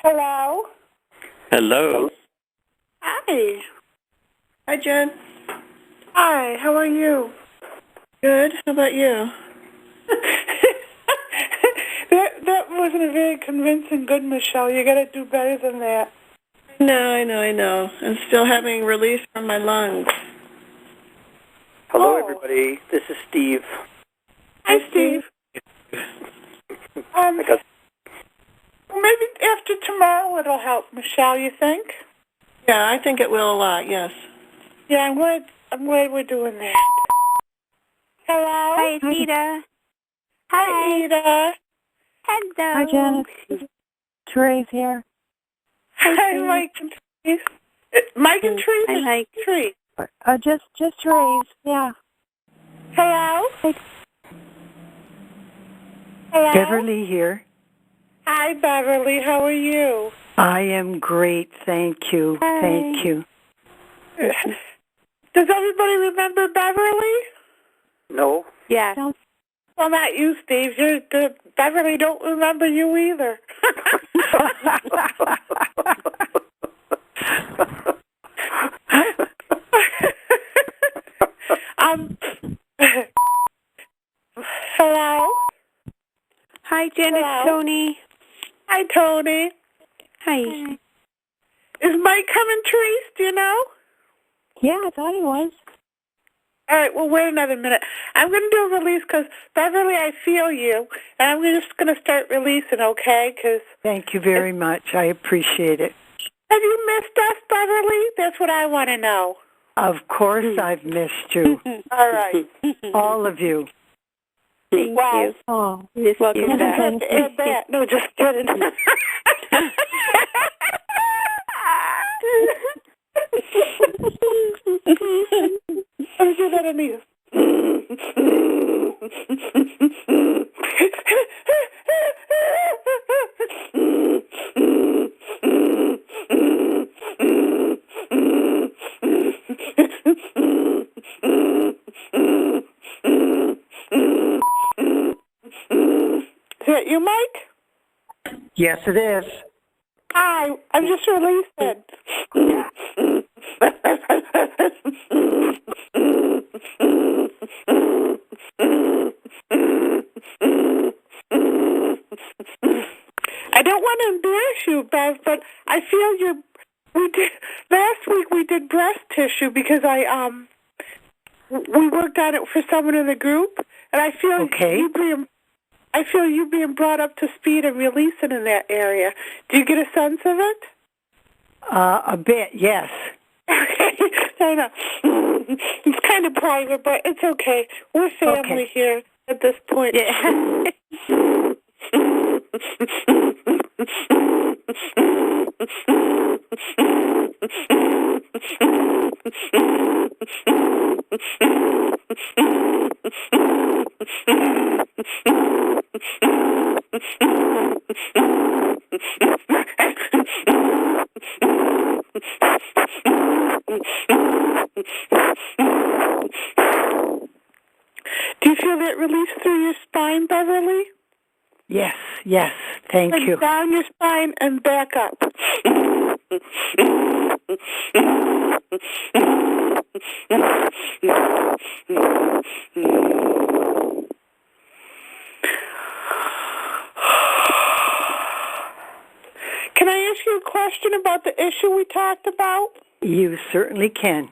Hello? Hello. Hi. Hi, Jen. Hi, how are you? Good. How about you? that wasn't a very convincing good, Michelle. You got to do better than that. I know. I'm still having release from my lungs. Hello, Oh. everybody. This is Steve. Hi, Steve. Maybe after tomorrow it'll help, Michelle, you think? Yeah, I think it will a lot, yes. Yeah, I'm glad we're doing that. Hello? Hi, it's Ida. Hi, Ida. Hello. Hi, Janet. Therese here. Hi, Mike and Therese. Mike and Therese? Hi, Mike. Therese. Just Therese, yeah. Hello? Hello? Beverly here. Hi, Beverly. How are you? I am great, thank you. Hi. Thank you. Does everybody remember Beverly? No. Yeah. Well, not you, Steve. Beverly don't remember you either. Hello? Hi, Jen. Hello? It's Tony. Hi, Tony. Hi. Is Mike coming, Therese? Do you know? Yeah, I thought he was. All right, well, wait another minute. I'm going to do a release because, Beverly, I feel you, and I'm just going to start releasing, okay? Cause Thank you very much. I appreciate it. have you missed us, Beverly? That's what I want to know. Of course I've missed you. All right. All of you. Thank Wow. you. Oh, Welcome I back. have to add that. No, just kidding. Let me do that, Anita. Is that you, Mike? Yes, it is. Hi, I'm just releasing. I don't want to embarrass you, Bev, but I feel last week we did breast tissue because we worked on it for someone in the group, and I feel Okay. you being brought up to speed and releasing in that area. Do you get a sense of it? A bit, yes. Okay, I know. It's kind of private, but it's okay. We're family here at this point. Yeah. Do you feel that release through your spine, Beverly? Yes. Thank Like you. down your spine and back up. Can I ask you a question about the issue we talked about? You certainly can.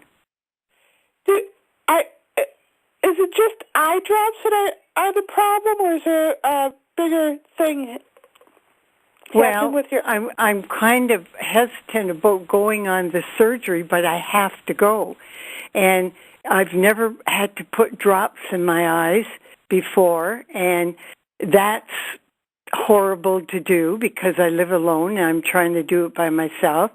Is it just eye drops that are the problem, or is there a bigger thing happening with your... I'm kind of hesitant about going on the surgery, but I have to go. And I've never had to put drops in my eyes before, and that's horrible to do because I live alone and I'm trying to do it by myself.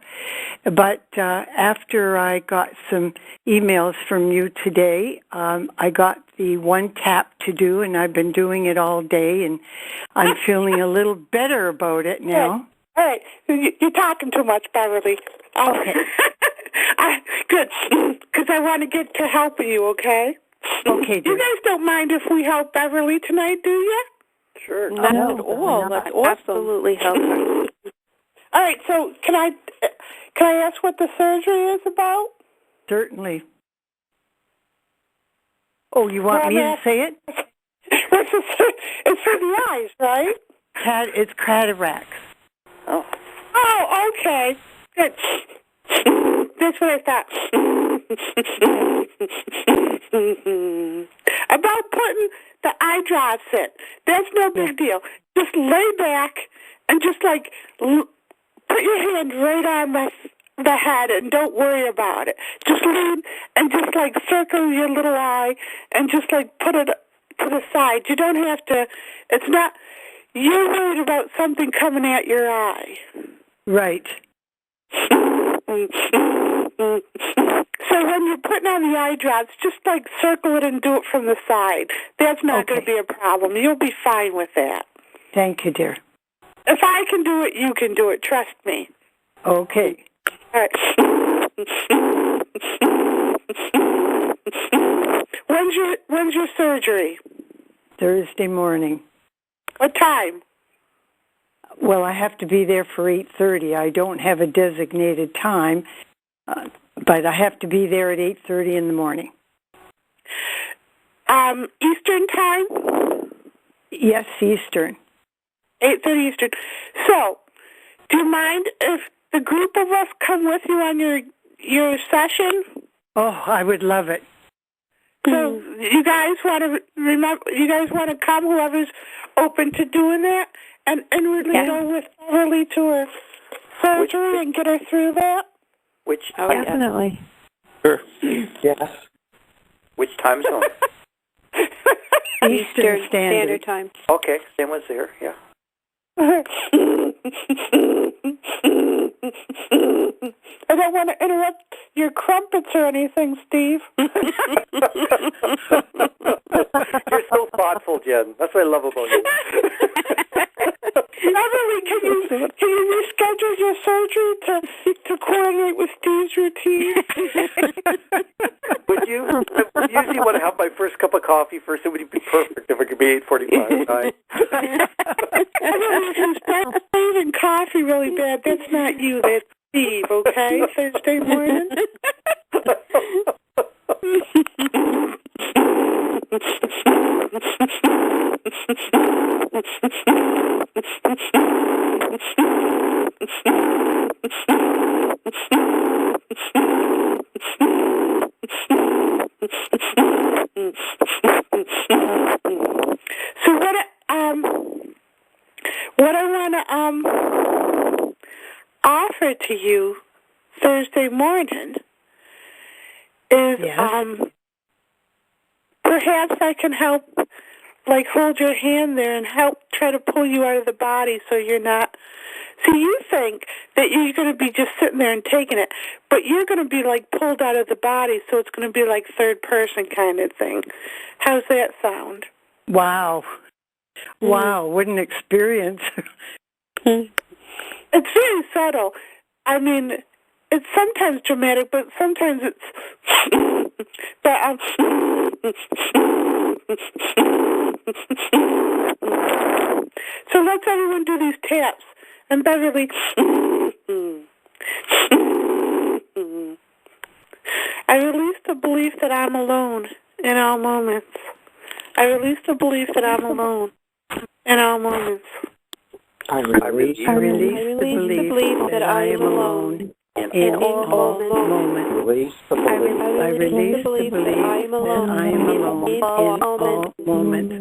But after I got some emails from you today, I got the one tap to do, and I've been doing it all day, and I'm feeling a little better about it now. All right. You're talking too much, Beverly. Okay. Good, because I want to get to helping you, okay? Okay, dear. You guys don't mind if we help Beverly tonight, do you? Sure. Not at all. That's awesome. Absolutely help her. All right, so can I ask what the surgery is about? Certainly. Oh, you want me to say it? It's for the eyes, right? It's cataracts. Oh. Oh, okay. Good. That's what I thought. About putting the eye drops in. That's no big deal. Just lay back and just like put your hand right on the head and don't worry about it. Just lean and just like circle your little eye and just like put it to the side. You don't have to. It's not. You're worried about something coming at your eye. Right. So when you're putting on the eye drops, just like circle it and do it from the side. That's not going to be a problem. You'll be fine with that. Thank you, dear. If I can do it, you can do it. Trust me. Okay. All right. When's your surgery? Thursday morning. What time? Well, I have to be there for 8:30. I don't have a designated time, but I have to be there at 8:30 in the morning. Eastern time? Yes, Eastern. 8:30 Eastern. So, do you mind if the group of us come with you on your session? Oh, I would love it. So, you guys want to remember? You guys want to come? Whoever's open to doing that, and really go with Beverly to her surgery and get her through that. Which? Definitely. Sure. Yes. Which time zone? Eastern Standard Time. Okay, same was there. Yeah. I don't want to interrupt your crumpets or anything, Steve. You're so thoughtful, Jen. That's what I love about you. Beverly, can you reschedule your surgery to coordinate with Steve's routine? Would you? I usually want to have my first cup of coffee first. It would be perfect if it could be 8:45. Right? Craving coffee really bad. That's not you. That's Steve. Okay, Thursday morning. So what I want to offer to you Thursday morning is perhaps I can help, like hold your hand there and help try to pull you out of the body so you're not. See, you think that you're going to be just sitting there and taking it, but you're going to be like pulled out of the body, so it's going to be like third person kind of thing. How's that sound? Wow. Wow, what an experience. It's very subtle. I mean, it's sometimes dramatic, but sometimes it's... but, so let's everyone do these taps. And Beverly... I release the belief that I'm alone in all moments. I release the belief that I'm alone in all moments. I release the belief that I am alone in all moments. I release the belief that I am alone in all moments.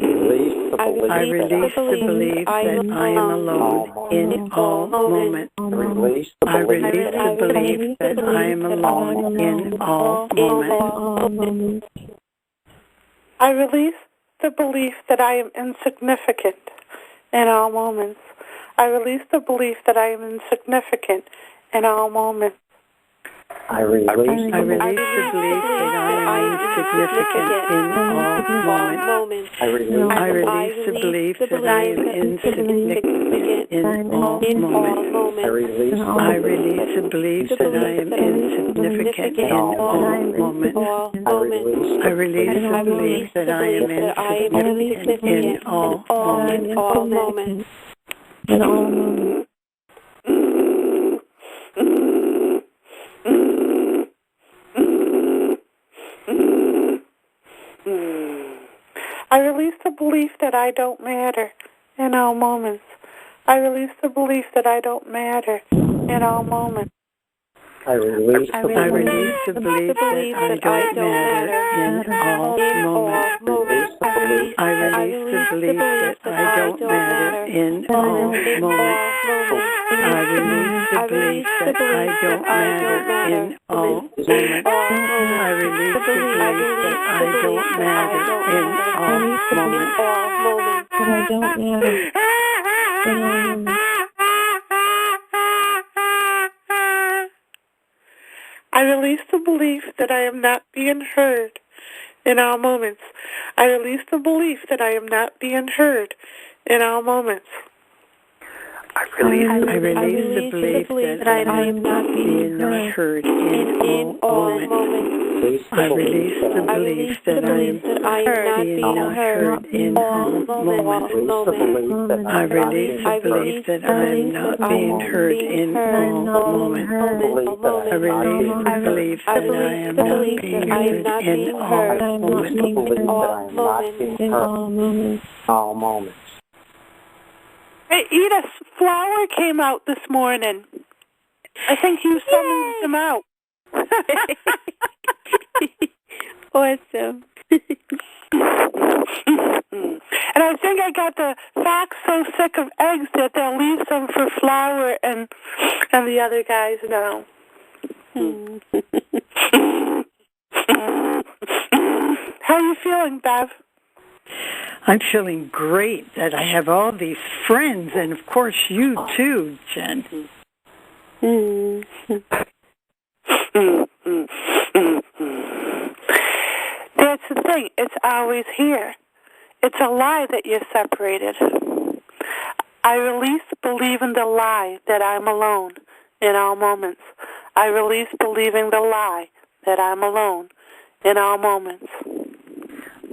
I release the belief that I am alone in all moments. I release the I release the belief that I am alone in all moments. I release the belief that I am insignificant in all moments. I release the belief that I am insignificant in all moments. I release the belief that I am insignificant in all moments. I release the belief that I am insignificant in all moments. I release the belief that I am insignificant in all moments. I release the belief that I am insignificant in all moments. I release the belief that I don't matter in all moments. I release the belief that I don't matter in all moments. I release I release the belief that I don't matter in all moments. I release the belief that I don't matter in all moments. I release the belief that I don't matter in all moments. I release the belief that I don't matter in all moments. That I don't matter in all moments. I release the belief that I am not being heard in all moments. I release the belief that I am not being heard in all moments. I release the belief that I am not being heard in all moments. I release the belief that I am not heard in all moments. I release the belief that I am not being heard in all moments. I release the belief that I am not being heard in all moments. all moments. Hey, Edith, Flower came out this morning. I think you summoned him out. Awesome. And I think I got the fox so sick of eggs that they'll leave some for Flower and the other guys now. How are you feeling, Bev? I'm feeling great that I have all these friends, and of course you too, Jen. That's the thing. It's always here. It's a lie that you're separated. I release believing the lie that I'm alone in all moments. I release believing the lie that I'm alone in all moments.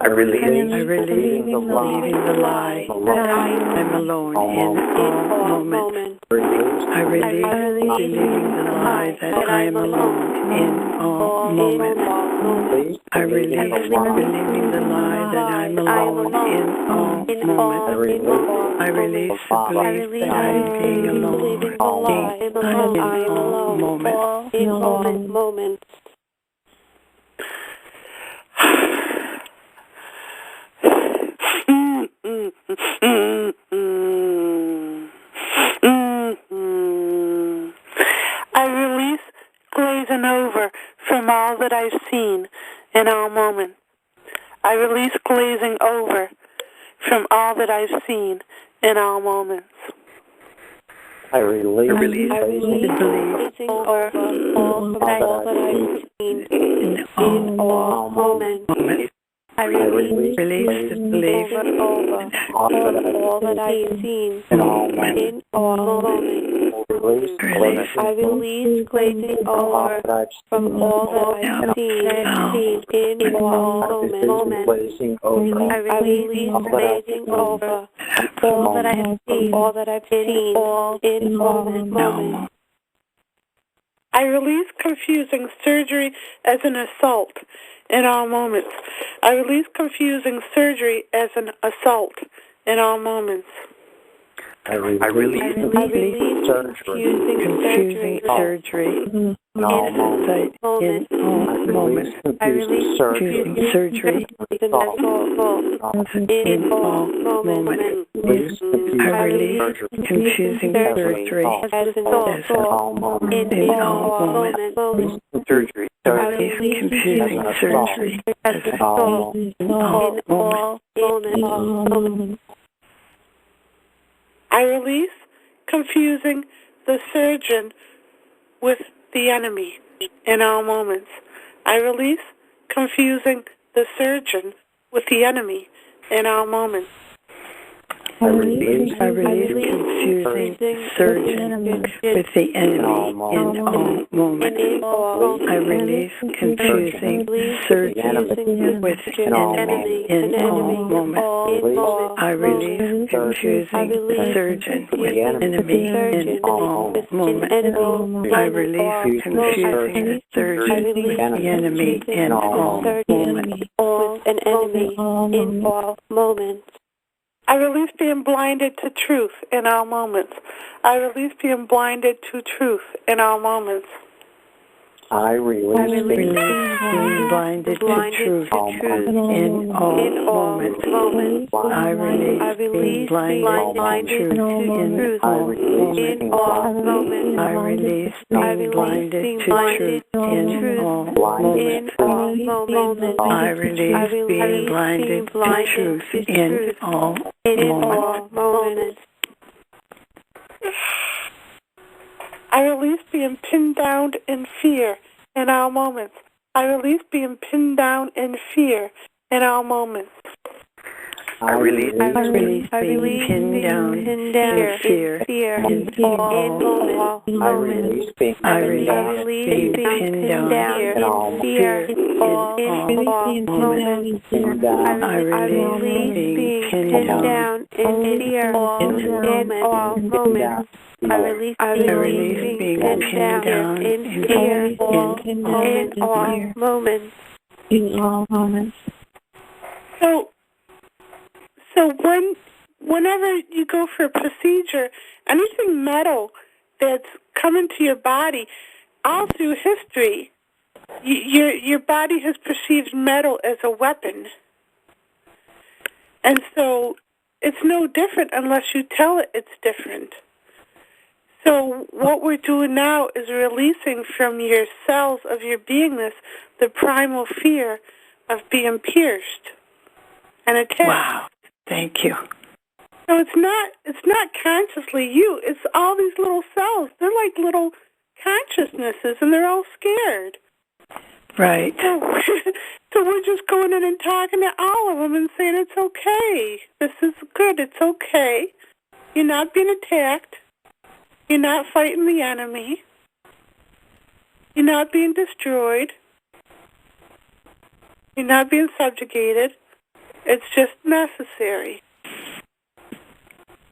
I release believing the lie that I'm alone in all moments. I release believing the lie that I am alone in all moments. I release believing the lie that I'm alone in all moments. I release the belief that I'm being alone in all moments. I release glazing over from all that I've seen in all moments. I release glazing over from all that I've seen in all moments. I release Glazing over all that I've seen in all moments. I release the belief over all that I've seen in all moments. I release glazing over from all that I've seen in all moments. I release glazing over all that I have seen in all moments. I release confusing surgery as an assault in all moments. I release confusing surgery as an assault in all moments. I release confusing surgery in all moments. I release confusing surgery in all moments. I release confusing surgery as an assault in all moments. surgery. I release confusing surgery as an assault in all moments. I release confusing the surgeon with the enemy in all moments. I release confusing the surgeon with the enemy in all moments. I release confusing surging with the enemy in all moments. I release confusing surging with the enemy in all moments. I release confusing surging with the enemy in all moments. I release confusing surging with the enemy in all moments. With an enemy in all moments. I release being blinded to truth in all moments. I release being blinded to truth in all moments. I release being blinded to truth in all moments. I release being blinded to truth in all moments. I release being blinded to truth in all moments. I release being blinded to truth in all moments. I release being pinned down in fear in all moments. I release being pinned down in fear in all moments. I release being pinned down in fear in all moments. I release being pinned down in fear in all moments. I release being pinned down in fear in all moments. I release being pinned down in fear in all moments. in all moments. So whenever you go for a procedure, anything metal that's coming to your body, all through history, your body has perceived metal as a weapon. And so it's no different unless you tell it it's different. So what we're doing now is releasing from your cells of your beingness the primal fear of being pierced and attacked. Wow. Thank you. So it's not consciously you. It's all these little cells. They're like little consciousnesses, and they're all scared. Right. So we're just going in and talking to all of them and saying, it's okay. This is good. It's okay. You're not being attacked. You're not fighting the enemy. You're not being destroyed. You're not being subjugated. It's just necessary.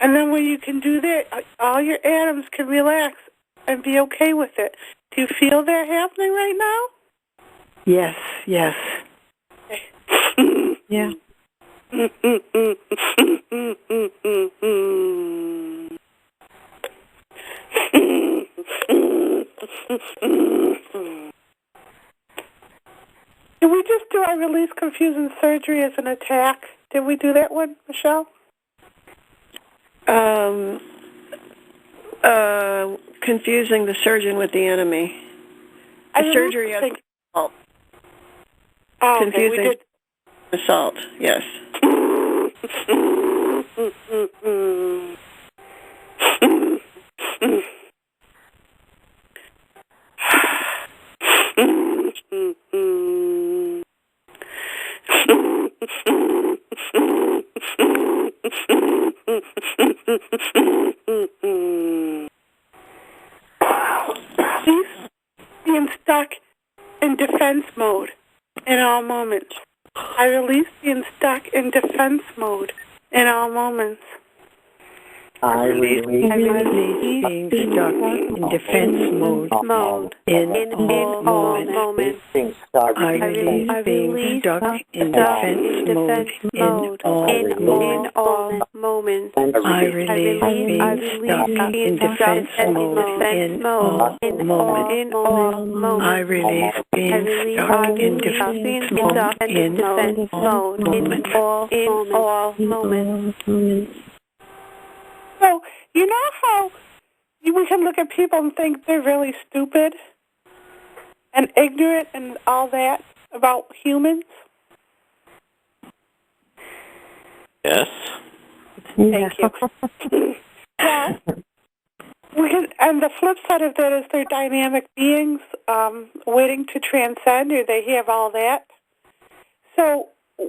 And then when you can do that, all your atoms can relax and be okay with it. Do you feel that happening right now? Yes, yes. Yeah. Did we just do our release confusing surgery as an attack? Did we do that one, Michelle? Confusing the surgeon with the enemy. The surgery of assault. Oh, confusing okay, we did. Assault, yes. Being stuck in defense mode in all moments. I release being stuck in defense mode in all moments. I release being stuck in defense mode in all moments. I release being stuck in defense mode in all moments. I release being stuck in defense mode in all moments. I release being stuck in defense mode in all moments. So, you know how we can look at people and think they're really stupid and ignorant and all that about humans? Yes. Thank you. Well, and the flip side of that is they're dynamic beings waiting to transcend, or they have all that. So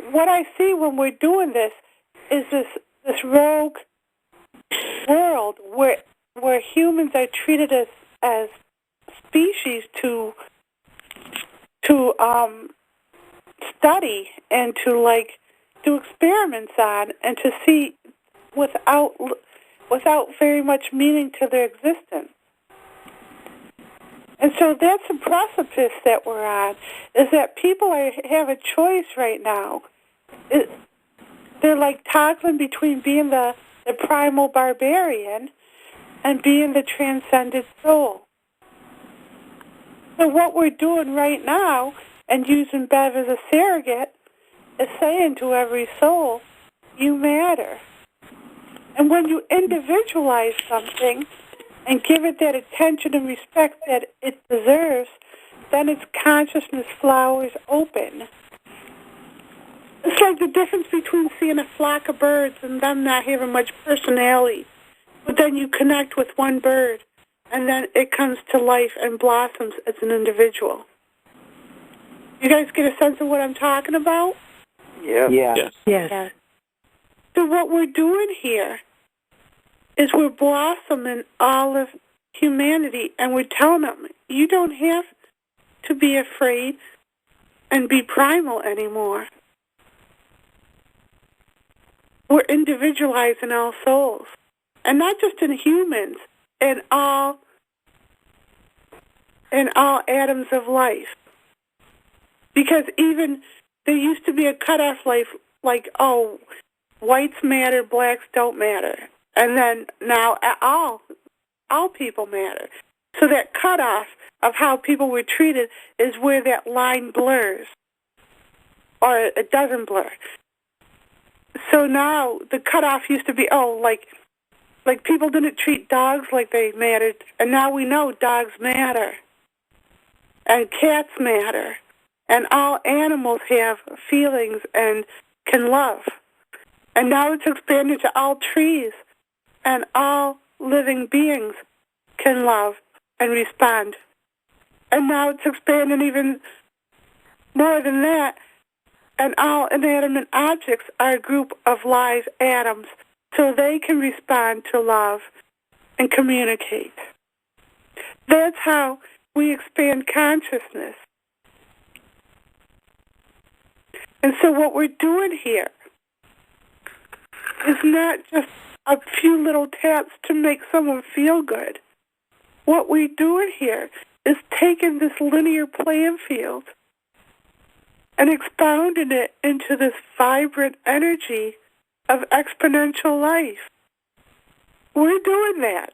what I see when we're doing this is this rogue world where humans are treated as species to study and to do experiments on and to see without very much meaning to their existence. And so that's a precipice that we're on, is that people have a choice right now. They're like toggling between being the primal barbarian and being the transcended soul. So what we're doing right now, and using Bev as a surrogate, is saying to every soul, you matter. And when you individualize something and give it that attention and respect that it deserves, then its consciousness flowers open. It's like the difference between seeing a flock of birds and them not having much personality. But then you connect with one bird, and then it comes to life and blossoms as an individual. You guys get a sense of what I'm talking about? Yes. Yes. Yes. So what we're doing here is we're blossoming all of humanity, and we're telling them, you don't have to be afraid and be primal anymore. We're individualizing all souls. And not just in humans, in all atoms of life. Because even there used to be a cutoff life like, oh, whites matter, blacks don't matter. And then now all people matter. So that cutoff of how people were treated is where that line blurs. Or it doesn't blur. So now the cutoff used to be, like people didn't treat dogs like they mattered. And now we know dogs matter. And cats matter. And all animals have feelings and can love. And now it's expanded to all trees. And all living beings can love and respond. And now it's expanding even more than that. And all inanimate objects are a group of live atoms, so they can respond to love and communicate. That's how we expand consciousness. And so what we're doing here is not just a few little taps to make someone feel good. What we're doing here is taking this linear playing field and expounding it into this vibrant energy of exponential life. We're doing that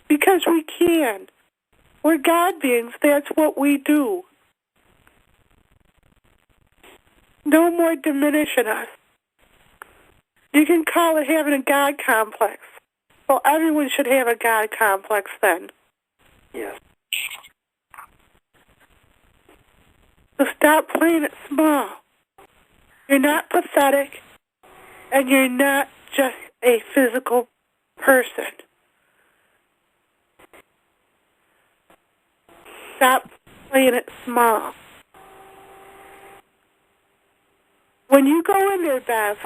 because we can. We're God beings. That's what we do. No more diminishing us. You can call it having a God complex. Well, everyone should have a God complex then. Yes. So stop playing it small. You're not pathetic, and you're not just a physical person. Stop playing it small. When you go in there, Beth,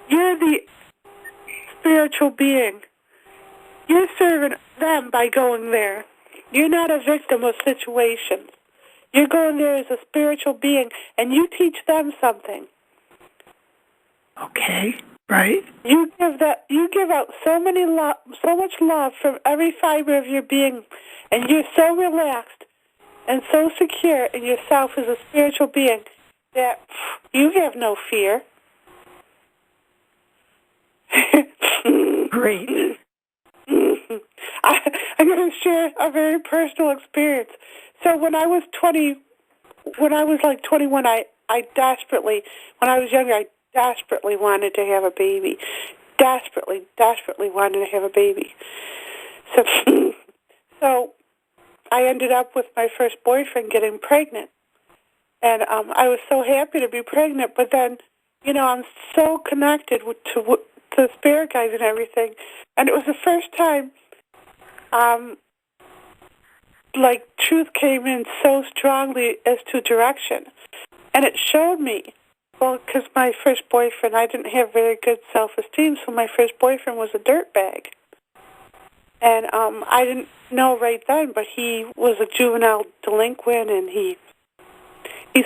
you're the spiritual being. You're serving them by going there. You're not a victim of situations. You're going there as a spiritual being, and you teach them something. Okay, right. You give out so much love from every fiber of your being, and you're so relaxed and so secure in yourself as a spiritual being that you have no fear. Great. I'm going to share a very personal experience. So when I was 21, I desperately, when I was younger, I desperately wanted to have a baby. Desperately wanted to have a baby. So I ended up with my first boyfriend getting pregnant. And I was so happy to be pregnant, but then, I'm so connected to the spirit guides and everything. And it was the first time, truth came in so strongly as to direction. And it showed me, because my first boyfriend, I didn't have very good self-esteem, so my first boyfriend was a dirtbag. And I didn't know right then, but he was a juvenile delinquent, and he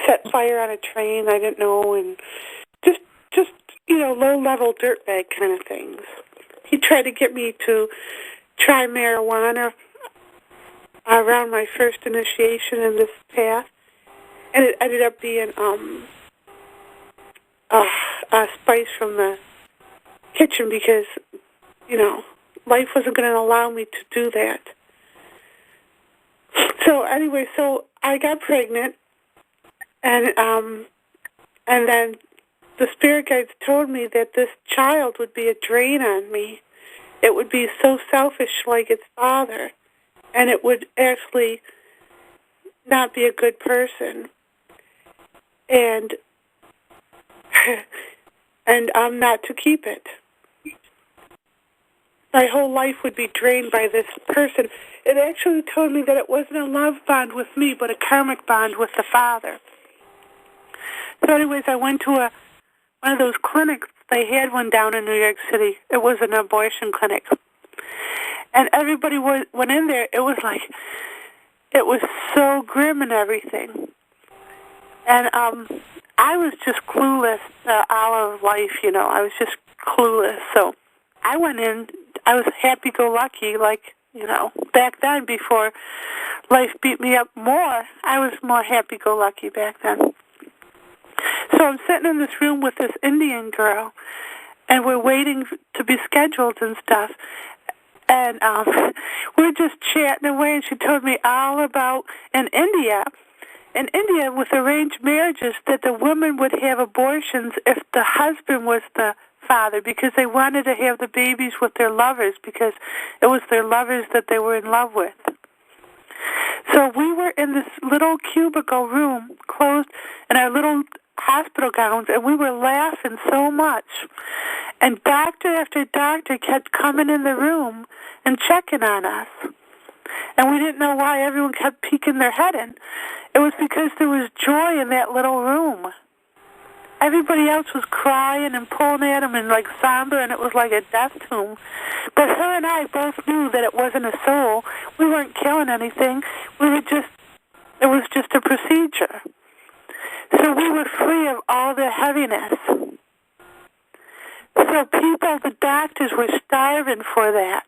set fire on a train. I didn't know, and just low-level dirtbag kind of things. He tried to get me to try marijuana around my first initiation in this path, and it ended up being a spice from the kitchen because, life wasn't going to allow me to do that. So anyway, I got pregnant, and then the spirit guides told me that this child would be a drain on me. It would be so selfish like its father, and it would actually not be a good person. And I'm not to keep it. My whole life would be drained by this person. It actually told me that it wasn't a love bond with me, but a karmic bond with the father. So anyways, I went to one of those clinics. They had one down in New York City. It was an abortion clinic. And everybody went in there. It was so grim and everything. And I was just clueless all of life, I was just clueless. So I went in. I was happy-go-lucky, back then before life beat me up more. I was more happy-go-lucky back then. So I'm sitting in this room with this Indian girl, and we're waiting to be scheduled and stuff. And we're just chatting away, and she told me all about in India, with arranged marriages, that the women would have abortions if the husband was the father, because they wanted to have the babies with their lovers, because it was their lovers that they were in love with. So we were in this little cubicle room, closed in our little hospital gowns, and we were laughing so much. And doctor after doctor kept coming in the room and checking on us. And we didn't know why everyone kept peeking their head in. It was because there was joy in that little room. Everybody else was crying and pulling at him and somber, and it was like a death tomb. But her and I both knew that it wasn't a soul. We weren't killing anything. It was just a procedure. So we were free of all the heaviness. So the doctors were starving for that,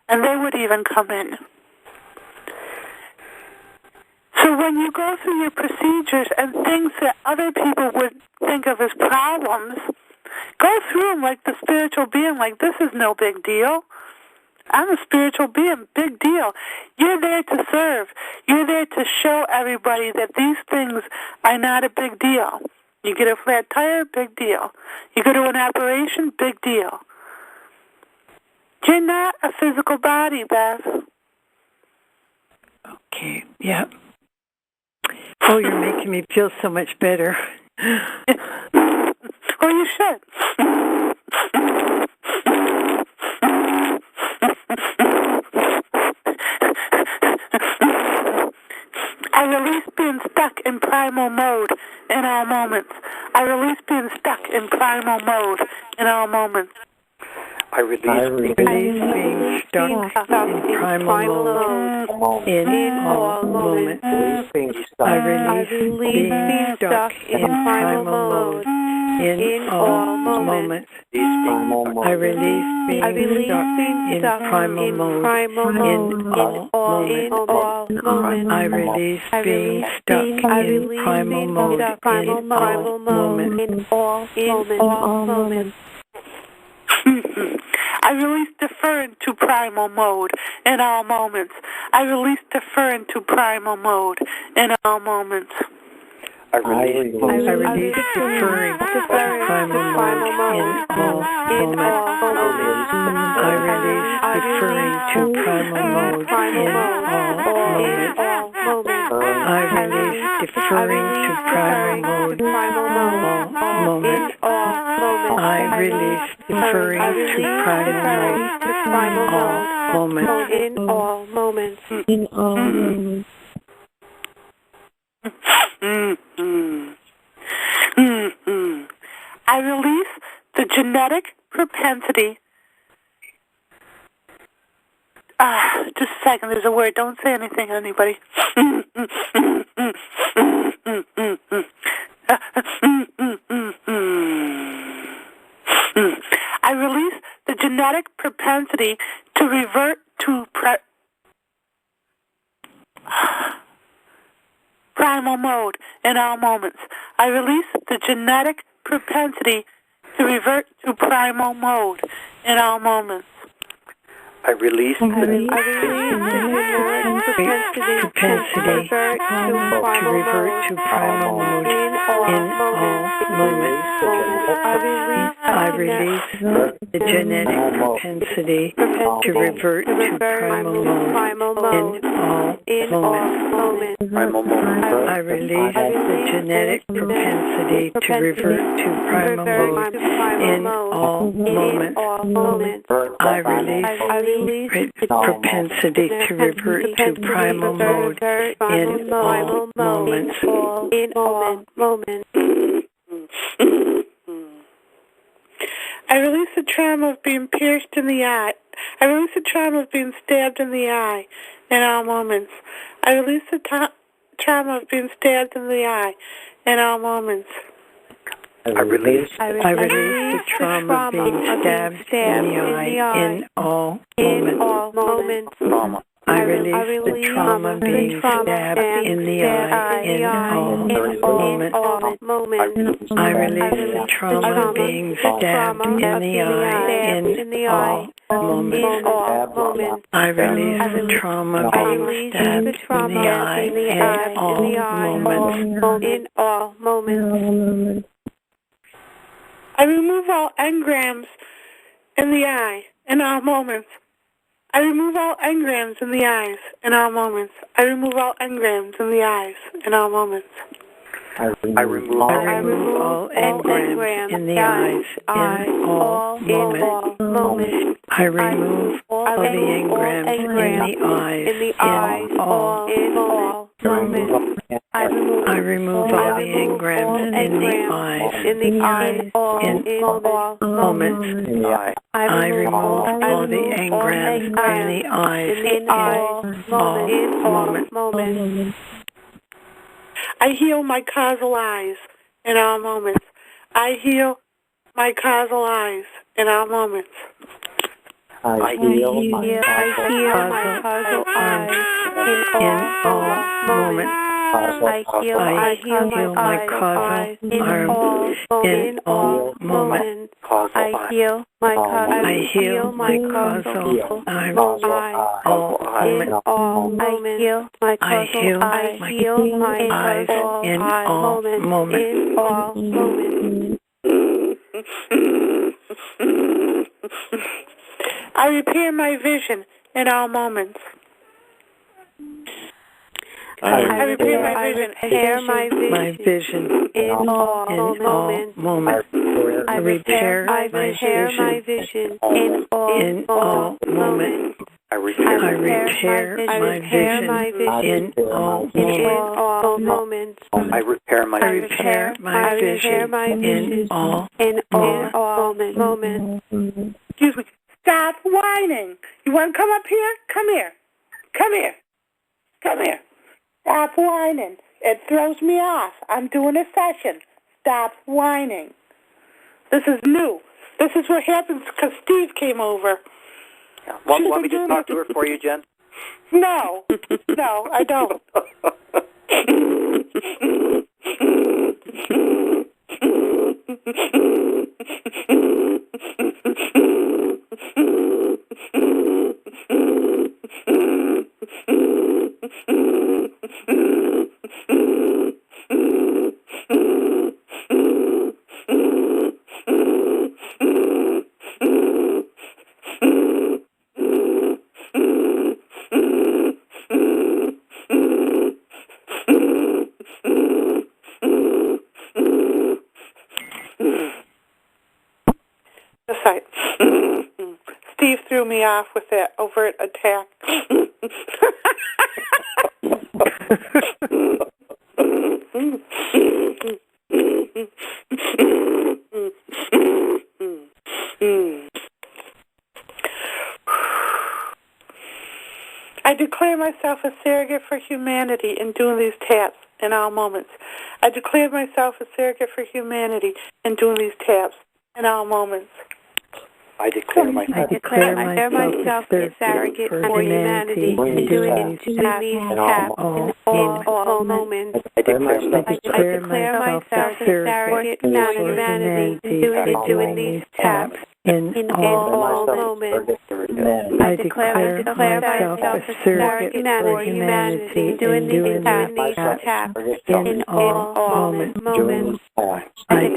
and they would even come in. So when you go through your procedures and things that other people would think of as problems, go through them like the spiritual being, this is no big deal. I'm a spiritual being, big deal. You're there to serve. You're there to show everybody that these things are not a big deal. You get a flat tire, big deal. You go to an operation, big deal. You're not a physical body, Beth. Okay, yeah. Oh, you're making me feel so much better. Oh, you should. I release being stuck in primal mode in all moments. I release being stuck in primal mode in all moments. I release being stuck in primal mode in all moments. I release being stuck in primal mode in all moments. I release being stuck in primal mode in all moments. I release being stuck in primal mode in all moments. I release deferring to primal mode in all moments. I release deferring to primal mode in all moments. I release deferring to primal mode in all moments. I release deferring to primal mode in all moments. I release deferring to primal mode in all moments. I release deferring to primal mode in all moments. In all moments. I release the genetic propensity Just a second. There's a word. Don't say anything, anybody. I release the genetic propensity to revert to primal mode in all moments. I release the genetic propensity to revert to primal mode in all moments. I release the propensity to revert to primal mode in all moments. I release the genetic propensity to revert to primal mode in all moments. I release the genetic propensity to revert to primal mode in all moments. I release the propensity to revert to primal mode in all moments. I release the trauma of being pierced in the eye. I release the trauma of being stabbed in the eye in all moments. I release the trauma of being stabbed in the eye in all moments. I release the trauma of being stabbed in the eye in all moments. I release the trauma of being stabbed in the eye in all moments. I release the trauma of being stabbed in the eye in all moments. I release the trauma of being stabbed in the eye in all moments. I remove all engrams in the eye in all moments. I remove all engrams in the eyes in all moments. I remove all engrams in the eyes in all moments. I remove all engrams in the eyes in all moments. I remove all the engrams in the eyes in all moments. I remove all the engrams in the eyes in all moments. I remove all the engrams in the eyes in all moments. I heal my causal eyes in all moments. I heal my causal eyes in all moments. I heal my causal eyes in all moments. I heal my causal arm in all moments. I heal my causal arm in all moments. I heal my eyes in all moments. I repair my vision in all moments. I repair my vision in all moments. I repair my vision in all moments. I repair my vision in all moments. I repair my vision in all moments. Excuse me. Stop whining. You want to come up here? Come here. Come here. Come here. Stop whining. It throws me off. I'm doing a session. Stop whining. This is new. This is what happens because Steve came over. Yeah. Want me to talk to her for you, Jen? No. No, I don't. That's right. Steve threw me off with that overt attack. I declare myself a surrogate for humanity in doing these taps in all moments. I declare myself a surrogate for humanity in doing these taps in all moments. I declare myself a surrogate for humanity in doing these taps in all moments. I declare myself a surrogate for humanity in doing these taps in all moments. I declare myself a surrogate for humanity in doing these taps in all moments. I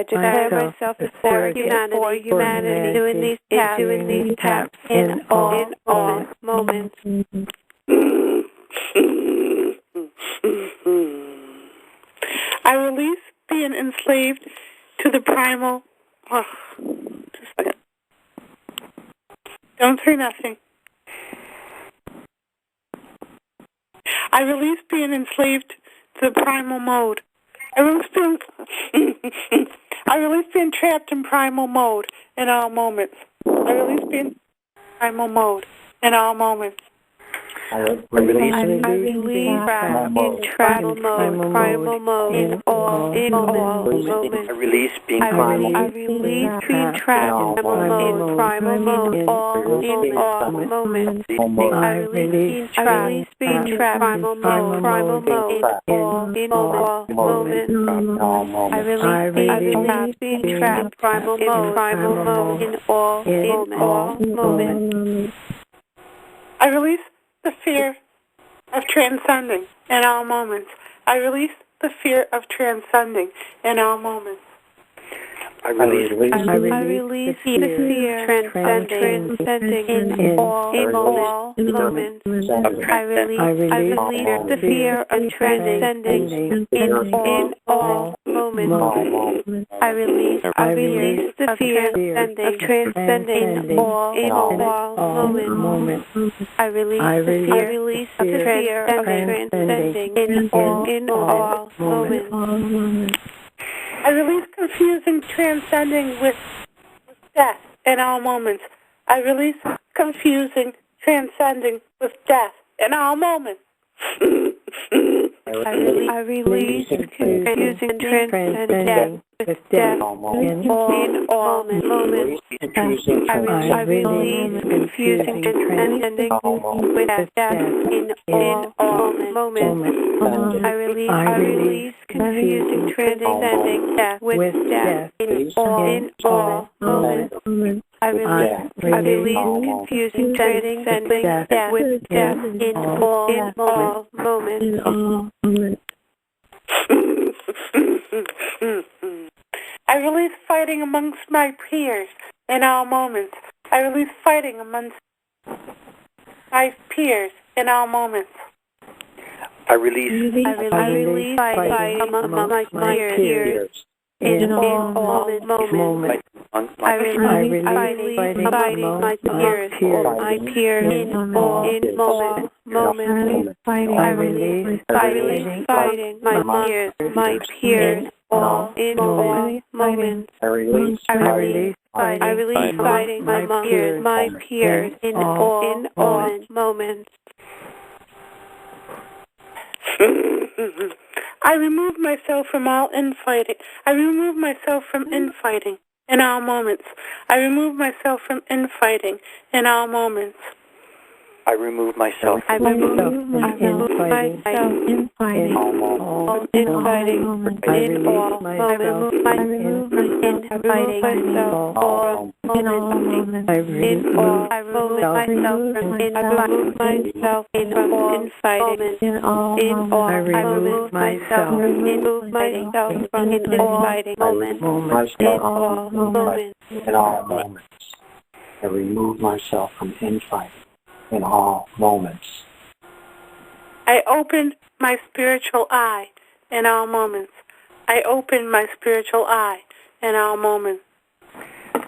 declare myself a surrogate for humanity doing these taps in all moments. I release being enslaved to the primal. Oh, just a second. Don't say nothing. I release being enslaved to the primal mode. I release being trapped in primal mode in all moments. I release being primal mode in all moments. I release primal mode in all moments. I release being primal. I release being trapped in primal mode in all moments. I release being trapped in primal mode in all moments. I release being trapped in primal mode in all moments. I release the fear of transcending in all moments. I release the fear of transcending in all moments. I release the fear transcending in all moments. I release the fear of transcending in all moments. I release the fear of transcending in all moments. I release the fear of transcending in all moments. I release confusing transcending with death in all moments. I release confusing transcending with death in all moments. I release confusing transcending with death in all moments. I release confusing transcending with death in all moments. I release confusing transcending death with death in all moments. I release confusing transcending death with death in all moments. I release fighting amongst my peers in all moments. I release fighting amongst my peers in all moments. I release fighting amongst my peers in all moments. I release fighting my peers in all moments. I release fighting my peers in all moments. I release fighting my peers in all moments. I remove myself from all infighting. I remove myself from infighting in all moments. I remove myself from infighting in all moments. I remove myself I remove myself in fighting all infighting in all moments. I remove myself in all moments. I remove myself from infighting in all. I remove myself from infighting moments in all moments. In all moments. I remove myself from infighting in all moments. I open my spiritual eye in all moments. I open my spiritual eye in all moments.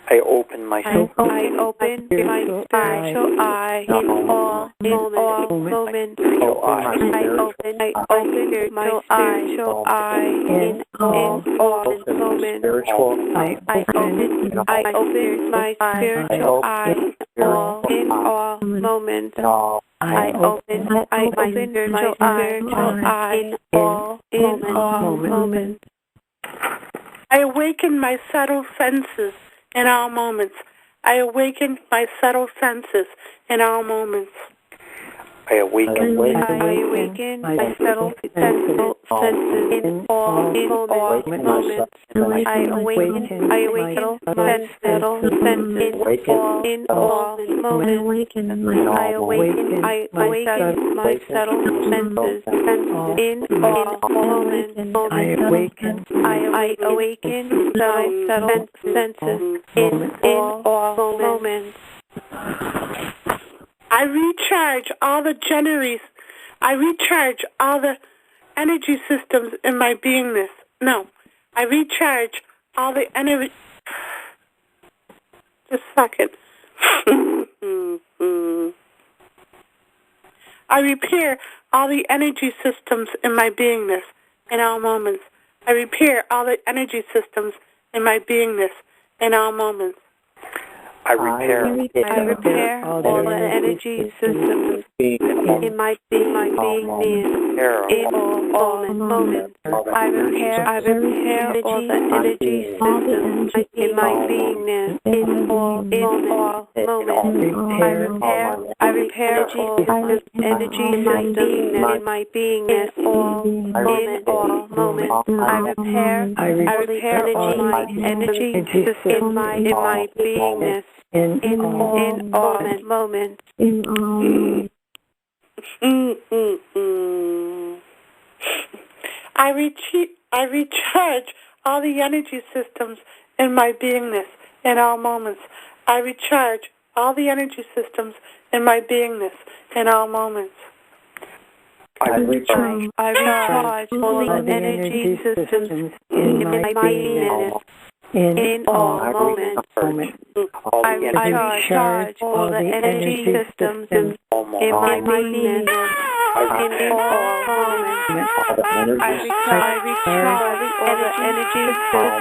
I open myself. I open my spiritual eye in all moments. I open my spiritual eye in all moments. I open my spiritual eye in all moments. I open my spiritual eye in all moments. I awaken my subtle senses in all moments. I awaken my subtle senses in all moments. I awaken my subtle senses in all moments. I awaken my subtle senses in all moments. I awaken my subtle senses in all moments. I awaken my subtle senses in all moments. I recharge all the energy systems in my beingness. No, I recharge all the energy. Just a second. I repair all the energy systems in my beingness in all moments. I repair all the energy systems in my beingness in all moments. I repair all the energy systems in my beingness in all moments. I repair all the energy systems in my beingness in all moments. I repair all the energy systems in my beingness in all moments. I repair all my energy systems in my beingness in all moments. I recharge all the energy systems in my beingness in all moments. I recharge all the energy systems in my beingness in all moments. I recharge all the energy systems in my beingness in all moments. I recharge all the energy systems in my beingness in all moments. I recharge all the energy systems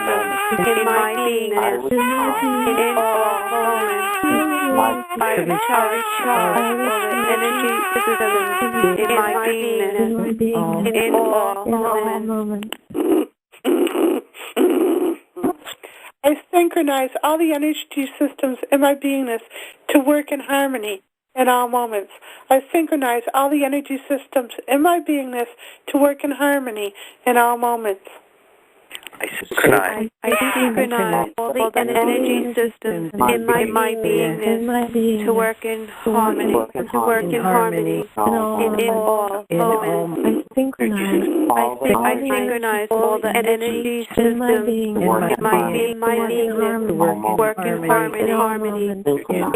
in my beingness in all moments. I recharge all the energy systems in my beingness in all moments. I synchronize all the energy systems in my beingness to work in harmony in all moments. I synchronize all the energy systems in my beingness to work in harmony in all moments. I synchronize all the energy systems in my beingness to work in harmony in all moments. I synchronize all the energy systems in my beingness to work in harmony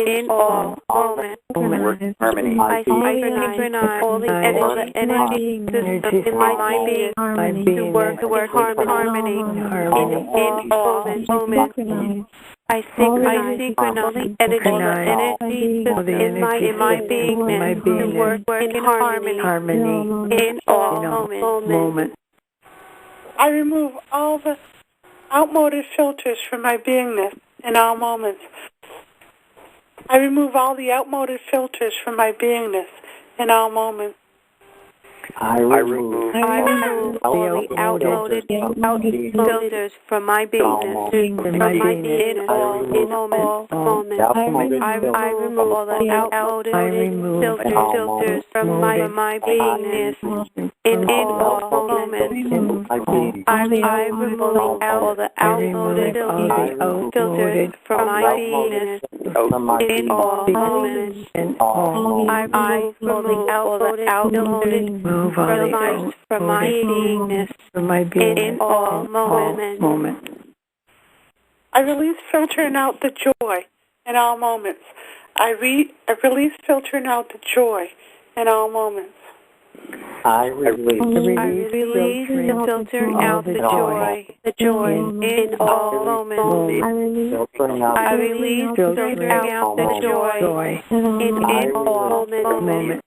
in all moments. I synchronize all the energy systems in my beingness to work in harmony in all moments. I synchronize the energy systems in my beingness to work in harmony in all moments. I remove all the outmoded filters from my beingness in all moments. I remove all the outmoded filters from my beingness in all moments. I remove all the outmoded filters from my beingness in all moments. I remove all the outmoded filters from my beingness in all moments. I remove all the outmoded filters from my beingness in all moments. I remove all the outmoded from my beingness in all moments. I release filtering out the joy in all moments. I release filtering out the joy in all moments. I release filtering out the joy in all moments. I release filtering out the joy in all moments.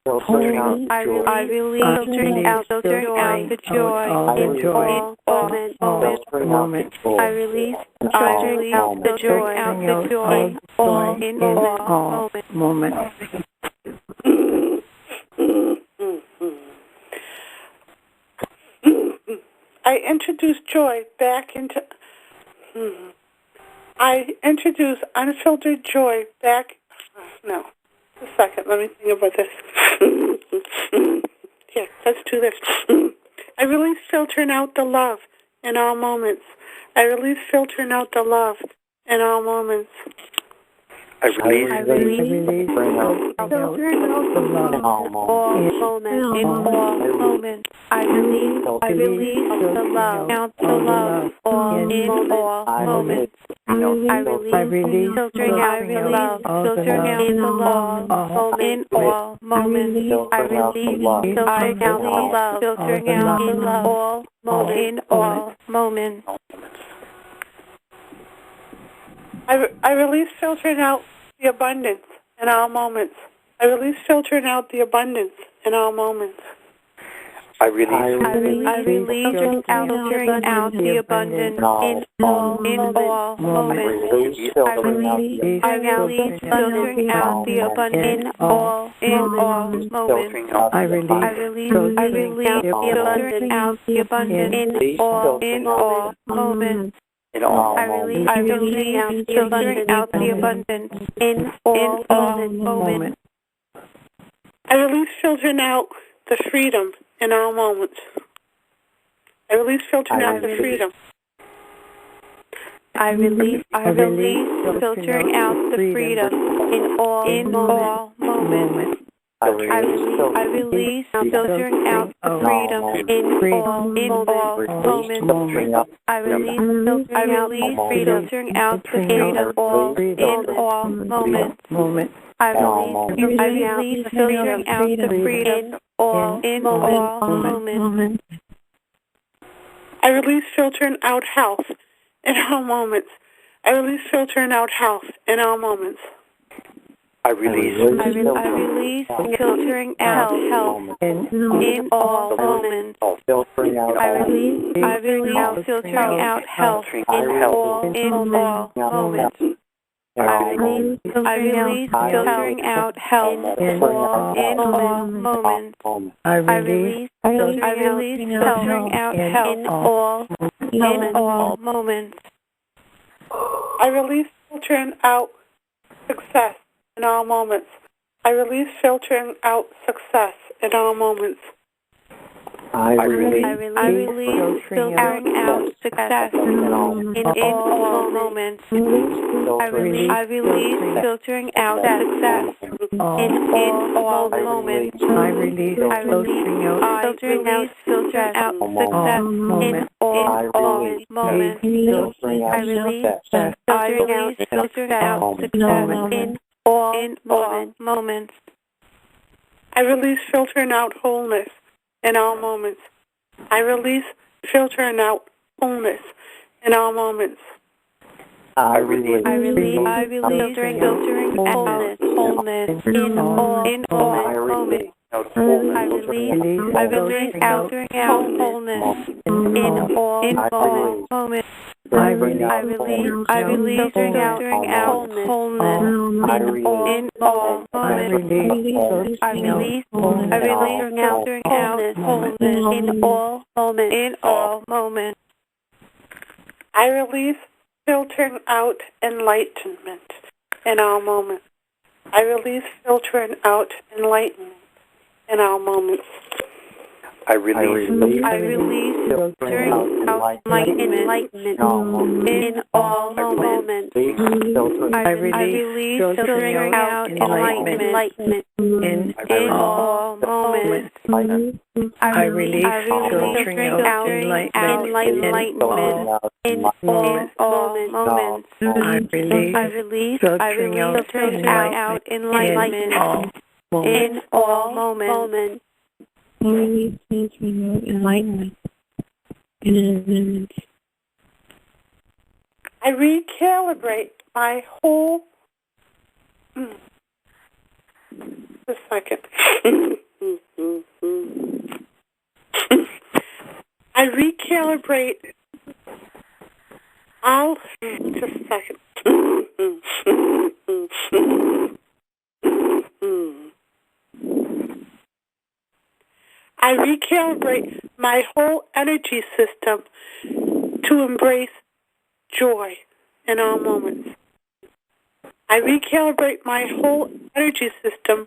I release filtering out the joy in all moments. I release filtering out the joy in all moments. introduce joy back into... I introduce unfiltered joy back... No. A second. Let me think about this. Here, let's do this. I release filtering out the love in all moments. I release filtering out the love in all moments. I release filtering out the love in all moments. In all moments. I release the love out the love in all moments. I release filtering out the love in the love in all moments. I release filtering out the love filtering out in all moments. In all moments. I release filtering out the abundance in all moments. I release filtering out the abundance in all moments. I release filtering out the abundance in all moments. I release filtering out the abundance in all moments. I release filtering out the abundance in all moments. I release filtering out the abundance in all moments. I release filtering out the freedom in all moments. I release filtering out the freedom. I release filtering out the freedom in all moments. I release filtering out the freedom in all moments. I release filtering out the freedom in all moments. I release filtering out the freedom in all moments. I release filtering out health in all moments. I release filtering out health in all moments. I release filtering out health in all moments. I release filtering out health in all moments. I release filtering out health in all moments. I release filtering out health in all moments. I release filtering out success in all moments. I release filtering out success in all moments. I release filtering out success in all moments. I release filtering out success in all moments. I release filtering out filtering out success in all moments. I release filtering out success in all moments. I release filtering out wholeness in all moments. I release filtering out wholeness in all moments. I release filtering out wholeness in all moments. I release filtering out wholeness in all moments. I release filtering out wholeness in all moments. I release filtering out wholeness in all moments. I release filtering out enlightenment in all moments. I release filtering out enlightenment in all moments. I release filtering out enlightenment in all moments. I release filtering out enlightenment in all moments. I release filtering out enlightenment in all moments. I release filtering out enlightenment in all moments. I release filtering out enlightenment in all moments. I recalibrate my whole... a second. I recalibrate all... just a second. I recalibrate my whole energy system to embrace joy in all moments. I recalibrate my whole energy system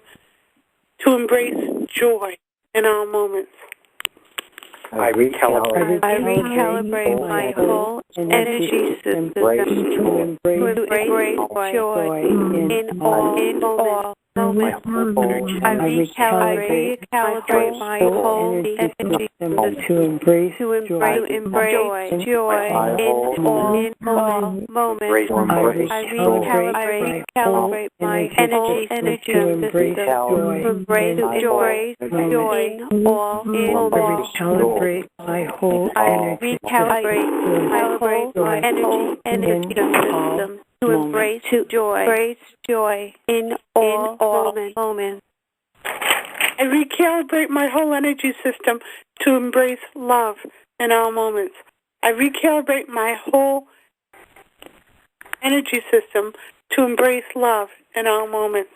to embrace joy in all moments. I recalibrate my whole energy system to embrace joy in all moments. I recalibrate my whole energy system to embrace joy in all moments. I recalibrate my energy system to embrace joy in all moments. Recalibrate my whole energy Recalibrate my energy system to embrace joy in all moments. I recalibrate my whole energy system to embrace love in all moments. I recalibrate my whole energy system to embrace love in all moments.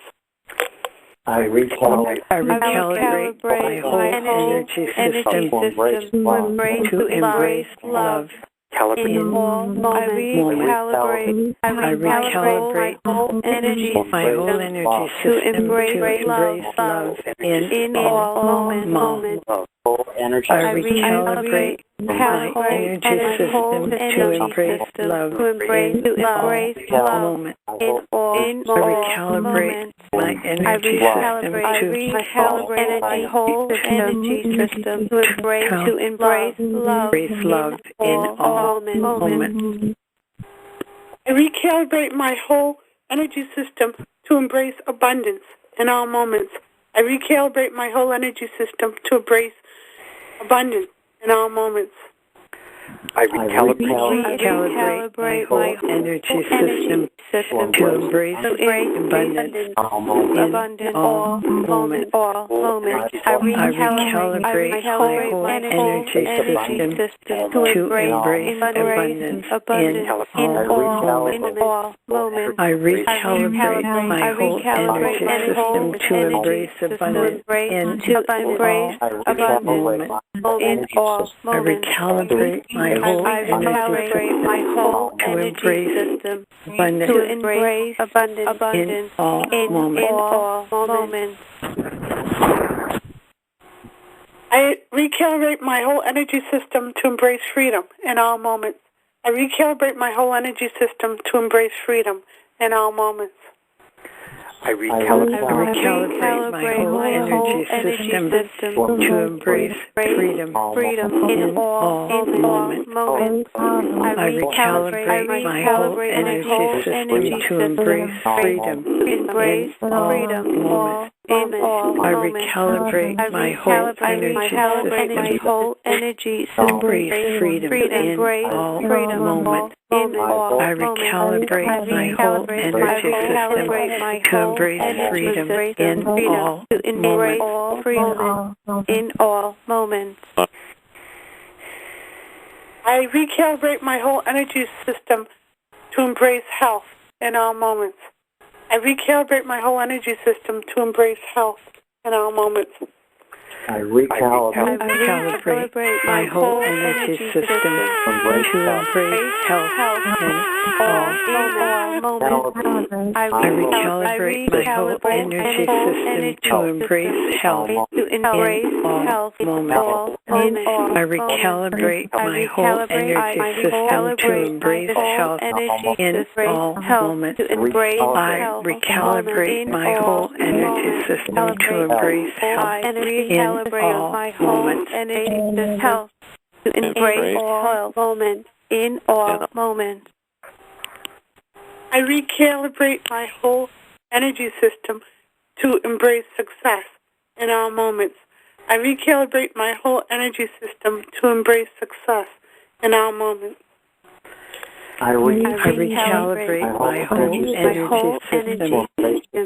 I recalibrate my whole energy system to embrace love in all moments. I recalibrate my whole energy system to embrace love in all moments. I recalibrate my energy system to embrace love in all moments. I recalibrate my energy system to embrace love in all moments. I recalibrate my whole energy system to embrace abundance in all moments. I recalibrate my whole energy system to embrace abundance in all moments. I recalibrate my whole energy system to embrace abundance in all moments. I recalibrate my whole energy system to embrace abundance in all moments. I recalibrate my whole energy system to embrace abundance in all moments. I recalibrate my whole energy system to embrace abundance in all moments. I recalibrate my whole energy system to embrace freedom in all moments. I recalibrate my whole energy system to embrace freedom in all moments. I recalibrate my whole energy system to embrace freedom in all moments. I recalibrate my whole energy system to embrace freedom in all moments. I recalibrate my whole energy system to embrace freedom in all moments. I recalibrate my whole energy system to embrace freedom in all moments. I recalibrate my whole energy system to embrace health in all moments. I recalibrate my whole energy system to embrace health in all moments. I recalibrate my whole energy system to embrace health in all moments. I recalibrate my whole energy system to embrace health in all moments. I recalibrate my whole energy system to embrace health in all moments. I recalibrate my whole energy system to embrace health in all moments. Health to embrace all moments in all moments. I recalibrate my whole energy system to embrace success in all moments. I recalibrate my whole energy system to embrace success in all moments. I recalibrate my whole energy system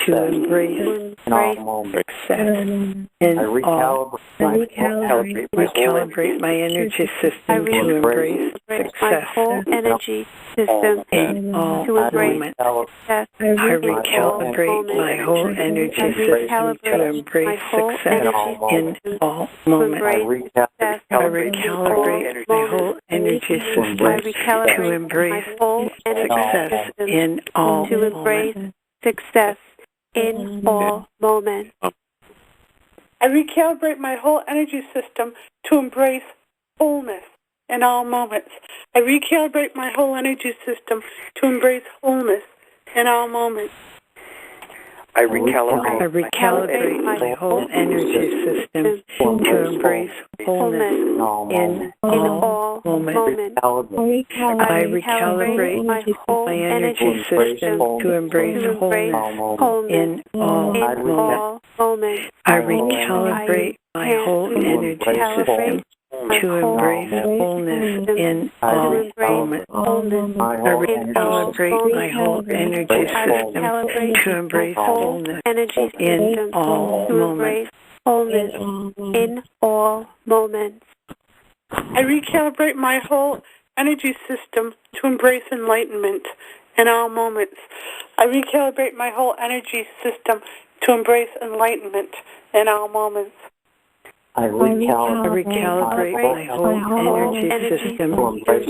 to embrace success in all. Recalibrate my energy system to embrace success energy system in all to embrace success. I recalibrate my whole energy system to embrace success in all moments. I recalibrate my whole energy system to embrace success in all moments. Success in all moments. I recalibrate my whole energy system to embrace wholeness in all moments. I recalibrate my whole energy system to embrace wholeness in all moments. I recalibrate my whole energy system to embrace wholeness in all moments. I recalibrate my energy system to embrace wholeness in all moments. I recalibrate my whole energy system to embrace wholeness in all moments. I recalibrate my whole energy system to embrace wholeness in all moments. Wholeness in all moments. I recalibrate my whole energy system to embrace enlightenment in all moments. I recalibrate my whole energy system to embrace enlightenment in all moments. I recalibrate my whole energy system to embrace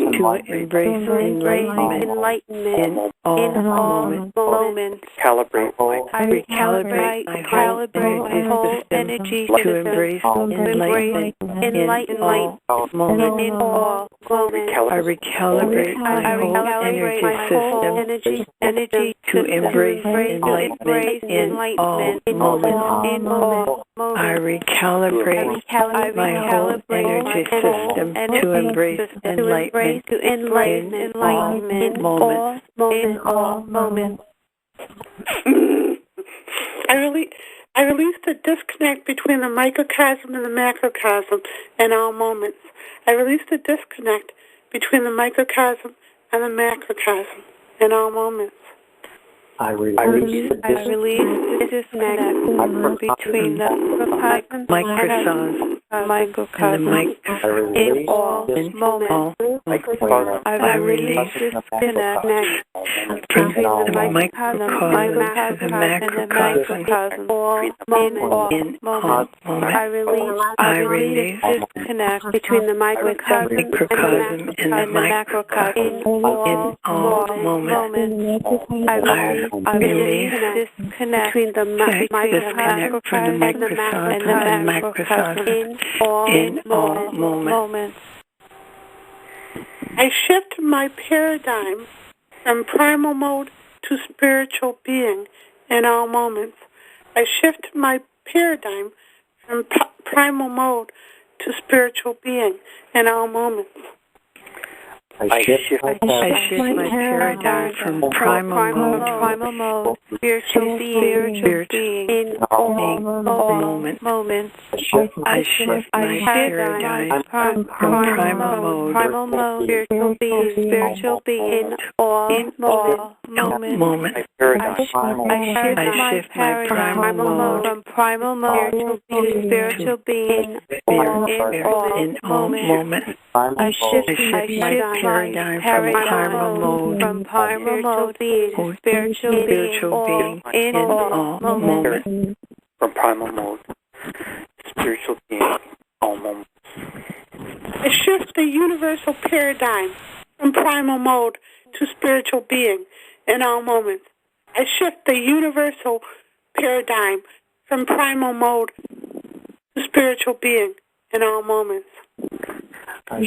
enlightenment in all moments. I recalibrate my whole energy system to embrace enlightenment in all moments. I recalibrate my whole energy system to embrace enlightenment in all moments. I recalibrate my whole energy system to embrace enlightenment in all moments. I release the disconnect between the microcosm and the macrocosm in all moments. I release the disconnect between the microcosm and the macrocosm in all moments. I release the disconnect between the microcosm in all moments. I release the disconnect between the microcosm and the macrocosm in all moments. I release the disconnect between the microcosm and the macrocosm in all moments. I release this disconnect between the microcosm and the macrocosm in all moments. I shift my paradigm from primal mode to spiritual being in all moments. I shift my paradigm from primal mode to spiritual being in all moments. I shift my paradigm from primal mode to spiritual being in all moments. I shift my paradigm from primal mode to spiritual being in all moments. I shift my primal mode from primal mode to spiritual being in all moments. I shift my paradigm from primal mode to spiritual being in all moments. From primal mode, spiritual being, all moments. I shift the universal paradigm from primal mode to spiritual being in all moments. I shift the universal paradigm from primal mode to spiritual being in all moments. I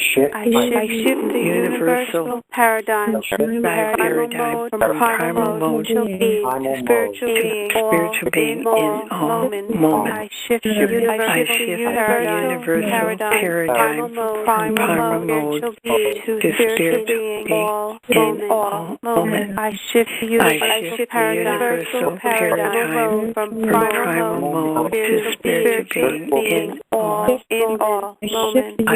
shift the universal paradigm from primal mode to spiritual being in all moments. I shift the universal paradigm from primal mode to spiritual being in all moments. I shift the universal paradigm from primal mode to spiritual being in all moments. I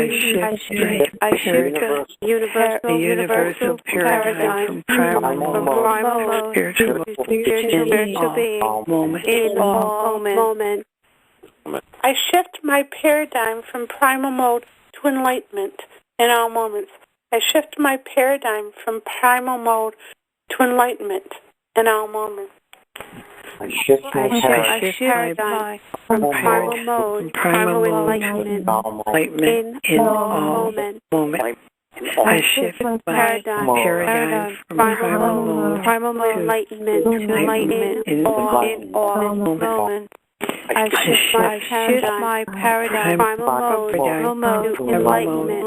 shift the universal paradigm from primal mode, spiritual being, moment in all moments. I shift my paradigm from primal mode to enlightenment in all moments. I shift my paradigm from primal mode to enlightenment in all moments. I shift my paradigm from primal mode to primal enlightenment in all moments. I shift my paradigm from primal mode enlightenment to enlightenment in all moments. I shift my paradigm from primal mode to enlightenment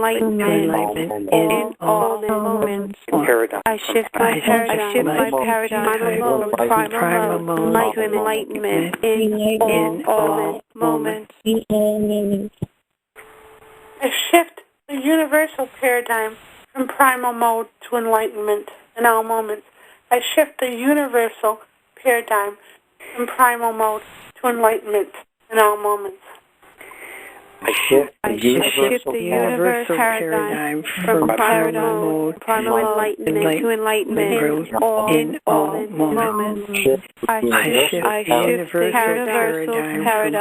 in all moments. I shift my paradigm from primal mode to enlightenment in all moments. I shift the universal paradigm from primal mode to enlightenment in all moments. I shift the universal paradigm from primal mode to enlightenment in all moments. I shift the universal paradigm from primal mode to enlightenment in all moments. I shift the universal paradigm from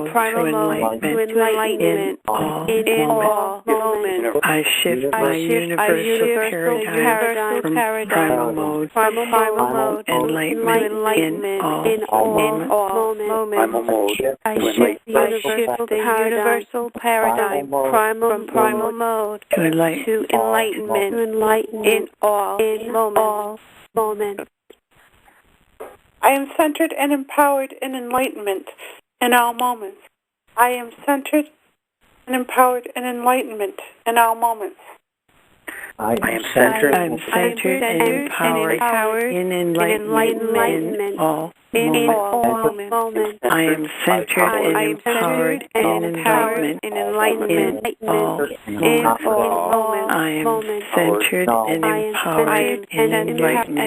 primal mode to enlightenment in all moments. I shift my universal paradigm from primal mode to enlightenment in all moments. I shift the universal paradigm from primal mode to enlightenment in all moments. I am centered and empowered in enlightenment in all moments. I am centered and empowered in enlightenment in all moments. I am centered and empowered in enlightenment in all moments. I am centered and empowered in enlightenment in all moments. I am centered and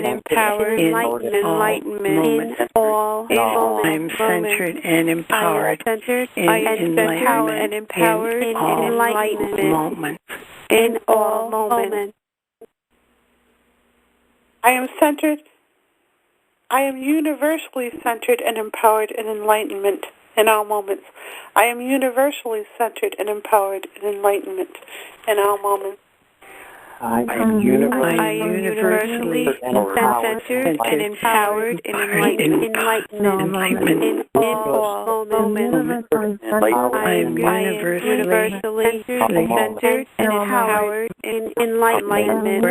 empowered in enlightenment in all moments. I am centered and empowered in enlightenment in all moments. In all moments. I am centered. I am universally centered and empowered in enlightenment in all moments. I am universally centered and empowered in enlightenment in all moments. I am universally centered and empowered in enlightenment in all moments. I am universally centered and empowered in enlightenment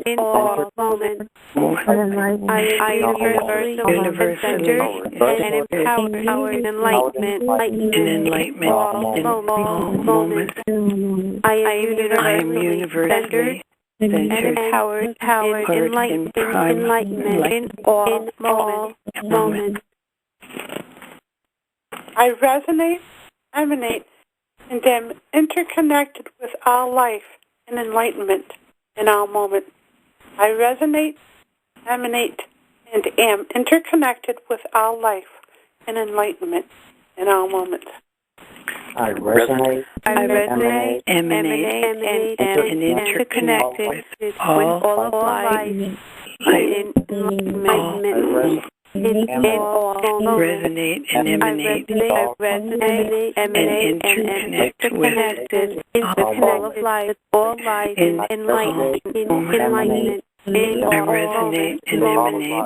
in all moments. I am universally centered and empowered in enlightenment in all moments. I am universally and empowered enlightenment in all moments. I resonate, emanate, and am interconnected with all life and enlightenment in all moments. I resonate, emanate, and am interconnected with all life and enlightenment in all moments. I resonate, emanate, and interconnected with all of life in enlightenment. Resonate and emanate and interconnect with all of life in enlightenment. I resonate and emanate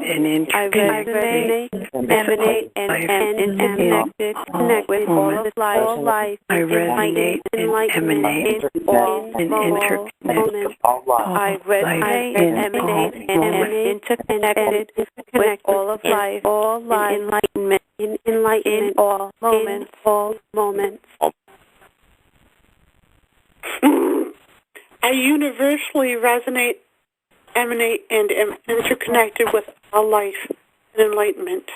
and interconnect with all of life. I resonate and emanate and interconnect with all interconnected with all of life, enlightenment in all moments. I universally resonate, emanate, and am interconnected with all life and enlightenment.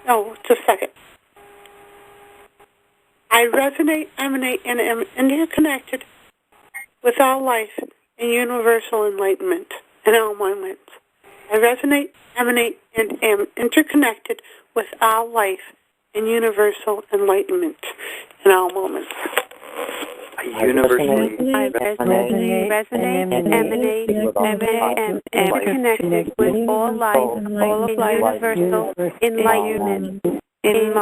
No, just a second. I resonate, emanate, and am interconnected with all life and universal enlightenment in all moments. I resonate, emanate, and am interconnected with all life and universal enlightenment in all moments. I universally resonate, emanate, and interconnected with all life, all of life, universal, enlightenment, in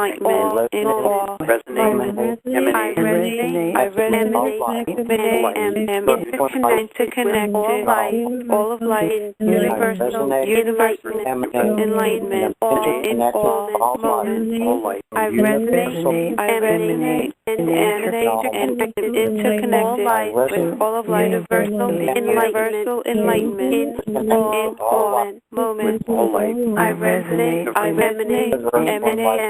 all. resonate, emanate, I resonate, am interconnected, all of life, universal, enlightenment, in all moments. I resonate, emanate, and interconnected with all of life, universal, enlightenment, in all moments. I resonate, emanate,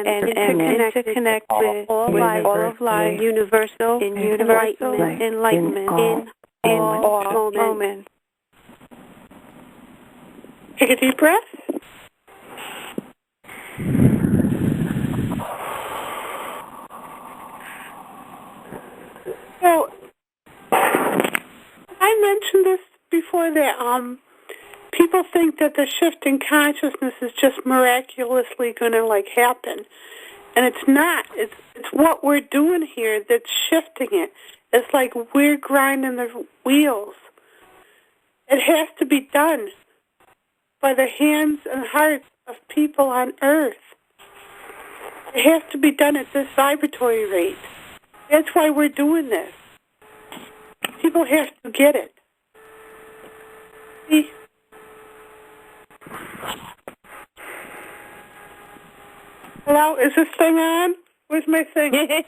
and interconnect with all of life, universal, enlightenment, in all moments. Take a deep breath. So, I mentioned this before that people think that the shift in consciousness is just miraculously going to happen, and it's not. It's what we're doing here that's shifting it. It's like we're grinding the wheels. It has to be done by the hands and hearts of people on Earth. It has to be done at this vibratory rate. That's why we're doing this. People have to get it. See? Hello, is this thing on? Where's my thing? Yeah.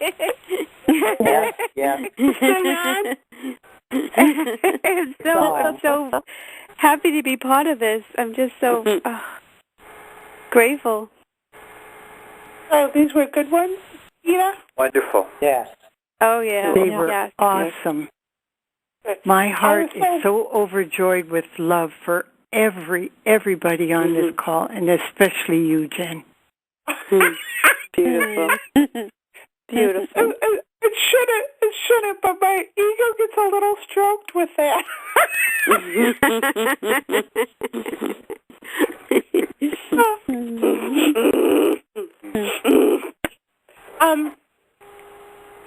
Is this thing on? I'm so happy to be part of this. I'm just so grateful. Oh, these were good ones, Ina? Wonderful. Yes. Oh, yeah. They were awesome. My heart is so overjoyed with love for everybody on this call, and especially you, Jen. Beautiful. Beautiful. It shouldn't, but my ego gets a little stroked with that.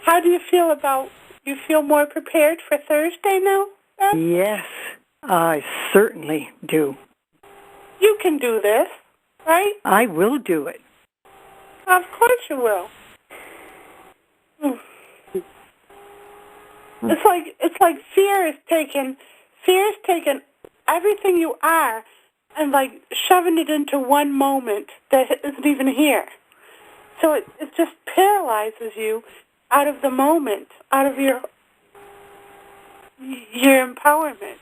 How do you feel you feel more prepared for Thursday now, Beth? Yes, I certainly do. You can do this, right? I will do it. Of course you will. It's like fear is taking everything you are and shoving it into one moment that isn't even here. So it just paralyzes you out of the moment, out of your empowerment.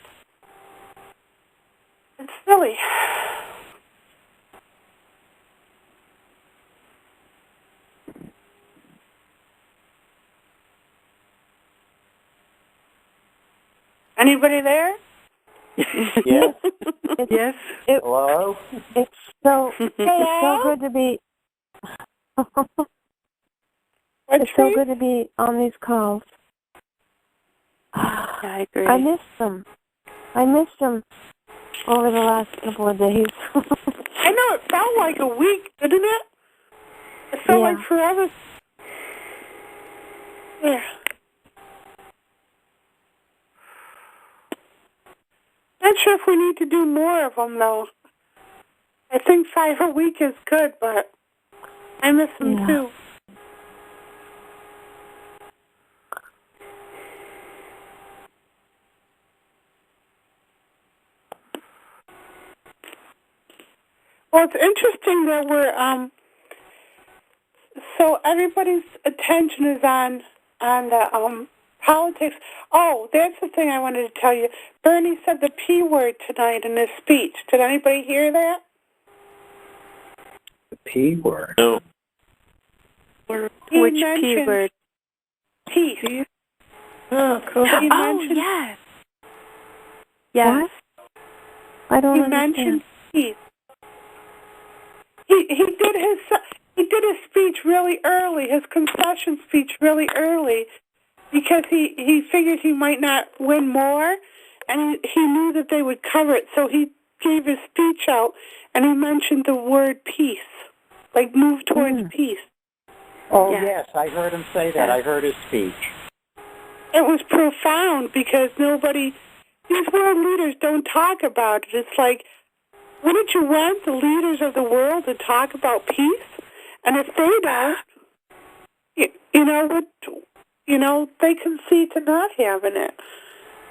It's silly. Anybody there? Yes. Yes. Hello? It's so good to be. It's so good to be on these calls. I agree. I missed them over the last couple of days. I know, it felt like a week, didn't it? It felt like forever. Yeah. Not sure if we need to do more of them, though. I think 5 a week is good, but I miss them too. Well, it's interesting that we're so everybody's attention is on the politics. Oh, that's the thing I wanted to tell you. Bernie said the P word tonight in his speech. Did anybody hear that? The P word? No. Which P word? Peace. Oh, cool. Yes. Yes. What? I don't He understand. mentioned peace. He did his speech really early, his concession speech really early, because he figured he might not win more, and he knew that they would cover it, so he gave his speech out, and he mentioned the word peace, move towards peace. Oh, yes, I heard him say that. I heard his speech. it was profound because these world leaders don't talk about it. It's like, wouldn't you want the leaders of the world to talk about peace? And if they don't, they concede to not having it.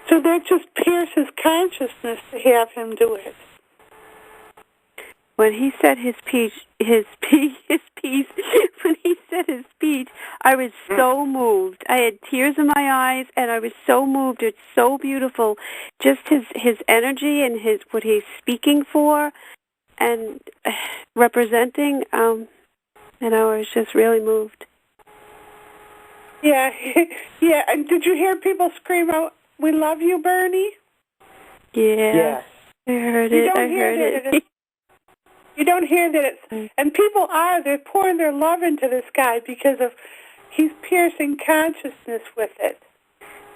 So that just pierces consciousness to have him do it. When he said his piece, when he said his speech, I was so moved. I had tears in my eyes, and I was so moved. It's so beautiful. Just his energy and what he's speaking for and representing, I was just really moved. Yeah, yeah. And did you hear people scream out, "We love you, Bernie"? Yeah. Yes. I heard it. You don't hear that and people they're pouring their love into this guy because he's piercing consciousness with it.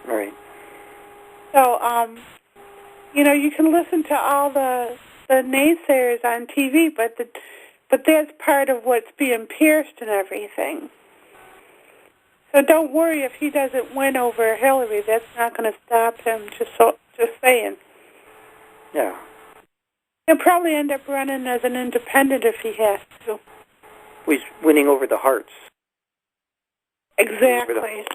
Right. So, you can listen to all the naysayers on TV, but that's part of what's being pierced and everything. So don't worry if he doesn't win over Hillary. That's not going to stop him. Just saying. Yeah. He'll probably end up running as an independent if he has to. He's winning over the hearts. Exactly.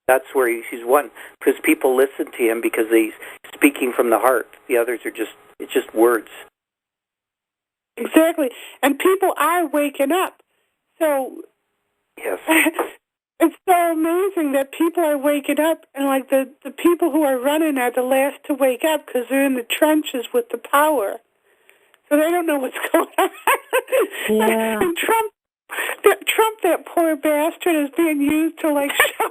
That's where he's won. Because people listen to him because he's speaking from the heart. The others are it's just words. Exactly. And people are waking up. So yes. It's so amazing that people are waking up, and like the people who are running are the last to wake up because they're in the trenches with the power. So they don't know what's going on. Yeah. And Trump, that poor bastard, is being used to like show.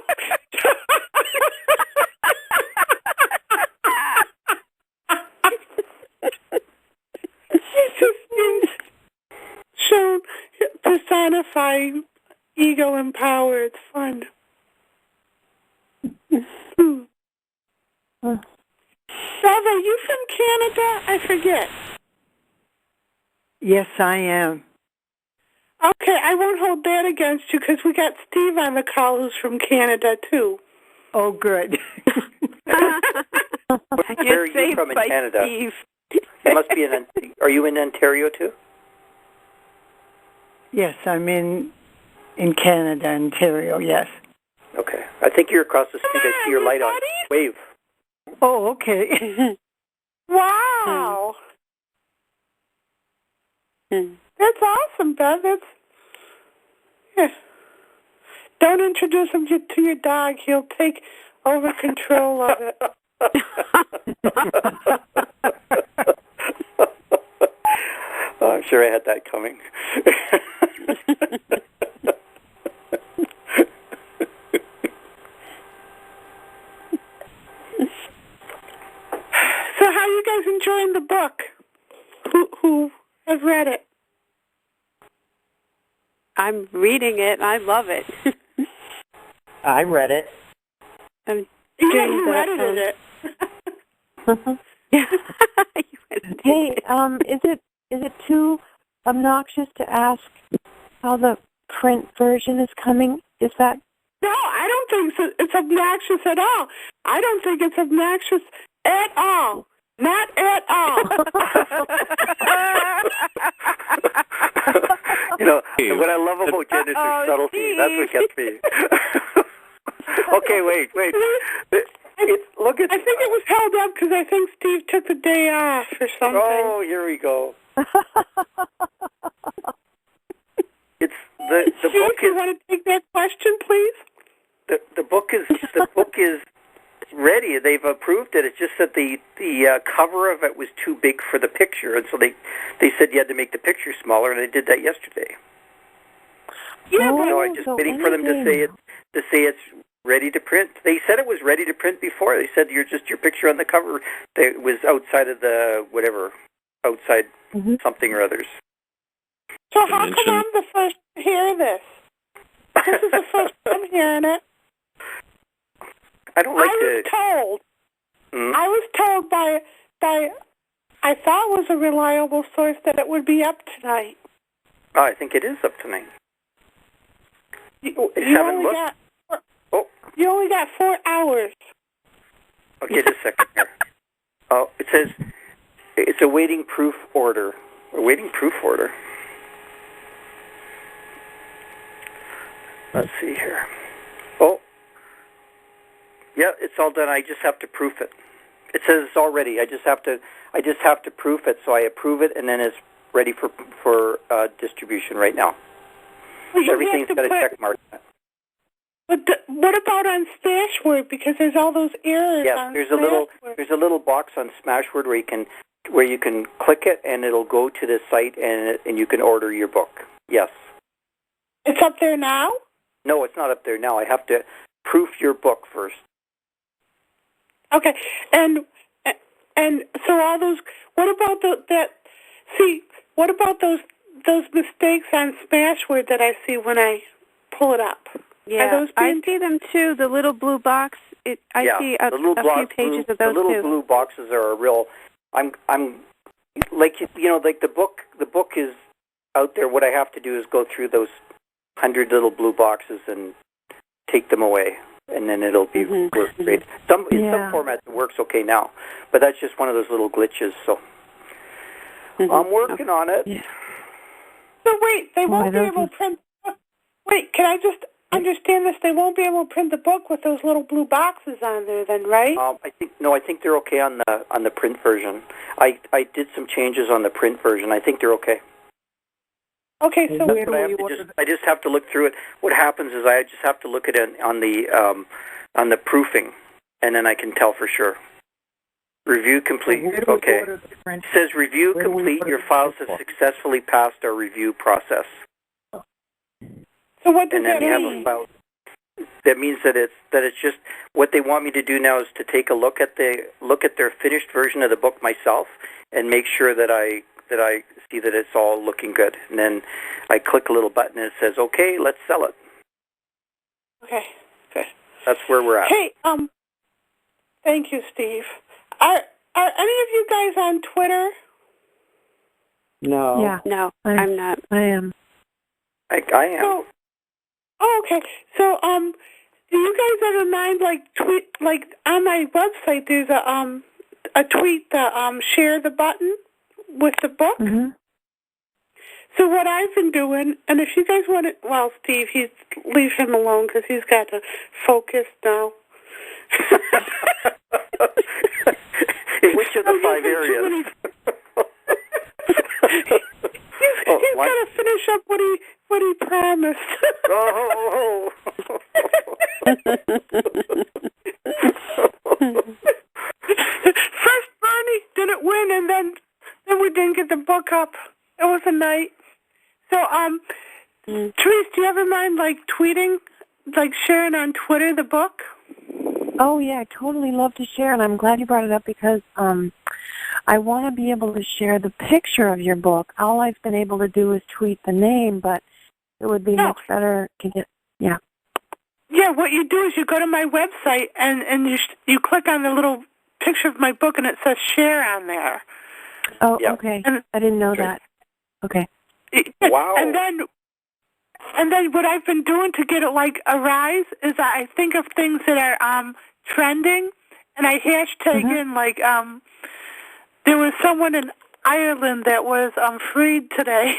He just means shown personify ego and power. It's fun. Salva, are you from Canada? I forget. Yes, I am. Okay, I won't hold that against you because we got Steve on the call who's from Canada, too. Oh, good. Where are you from in Canada? Steve. You must be are you in Ontario, too? Yes, I'm in Canada, Ontario, yes. Okay. I think you're across the street. I see your light on. Wave. Oh, okay. Wow. That's awesome, Bev. Yeah. Don't introduce him to your dog. He'll take over control of it. Oh, I'm sure I had that coming. So how are you guys enjoying the book? Who has read it? I'm reading it. I love it. I read it. I'm You edited it. Hey, is it too obnoxious to ask how the print version is coming? Is that? No, I don't think so. It's obnoxious at all. I don't think it's obnoxious at all. Not at all. What I love about Jen is her subtlety. That's what gets me. Okay, wait. I think it was held up because I think Steve took the day off or something. Oh, here we go. It's the Steve, book you is. want to take that question, please? The book is ready. They've approved it. It's just that the cover of it was too big for the picture, and so they said you had to make the picture smaller, and they did that yesterday. Yeah, I'm just waiting for them to say it's ready to print. They said it was ready to print before. They said your picture on the cover that was outside of the something or others. So how come I'm the first to hear this? This is the first time hearing it. I don't like I was told by I thought was a reliable source that it would be up tonight. Oh, I think it is up tonight. You only got... Oh, You only got 4 hours. Okay, just a second here. Oh, it says it's awaiting proof order. Awaiting proof order. Let's see here. Oh, yeah, it's all done. I just have to proof it. It says it's all ready. I just have to proof it. So I approve it, and then it's ready for distribution right now. Well, everything's got a check mark. But what about on Smashword? Because there's all those errors. Yes, on there's Smashword. a little box on Smashword where you can click it, and it'll go to the site, and you can order your book. Yes. It's up there now? No, it's not up there now. I have to proof your book first. Okay, and so all those. What about that? See, what about those mistakes on Smashword that I see when I pull it up? Yeah, I see them too. The little blue box. I see a few pages of those too. The little blue boxes are a real. I'm like like the book. The book is out there. What I have to do is go through those 100 little blue boxes and take them away, and then it'll be work great. In some formats it works okay now, but that's just one of those little glitches. So I'm working on it. Yeah. So wait, they won't be able to print. Wait, can I just understand this? They won't be able to print the book with those little blue boxes on there, then, right? I think they're okay on the print version. I did some changes on the print version. I think they're okay. Okay, so I just have to look through it. What happens is I just have to look at it on the proofing, and then I can tell for sure. Review complete. Okay. It says review complete. Your files have successfully passed our review process. So what does that mean? That means that it's just what they want me to do now is to take a look at their finished version of the book myself and make sure that I see that it's all looking good. And then I click a little button and it says, "Okay, let's sell it." Okay, good. That's where we're at. Hey, thank you, Steve. Are any of you guys on Twitter? No. Yeah. No, I'm not. I am. I am. So, okay. So, do you guys ever mind tweet on my website? There's a tweet the share the button with the book. Mm-hmm. So what I've been doing, and if you guys want to, well, Steve, leave him alone because he's got to focus now. In which of the 5 areas? He's got to finish up what he promised. Oh. First Bernie didn't win, and then we didn't get the book up. It was a night. So, Therese, do you ever mind tweeting, sharing on Twitter the book? Oh yeah, I totally love to share, and I'm glad you brought it up because I want to be able to share the picture of your book. All I've been able to do is tweet the name, but it would be much better to get. Yeah. Yeah, what you do is you go to my website and you click on the little picture of my book, and it says share on there. Oh, okay. I didn't know that. Okay. Wow. And then what I've been doing to get it a rise is I think of things that are trending, and I hashtag in there was someone in Ireland that was freed today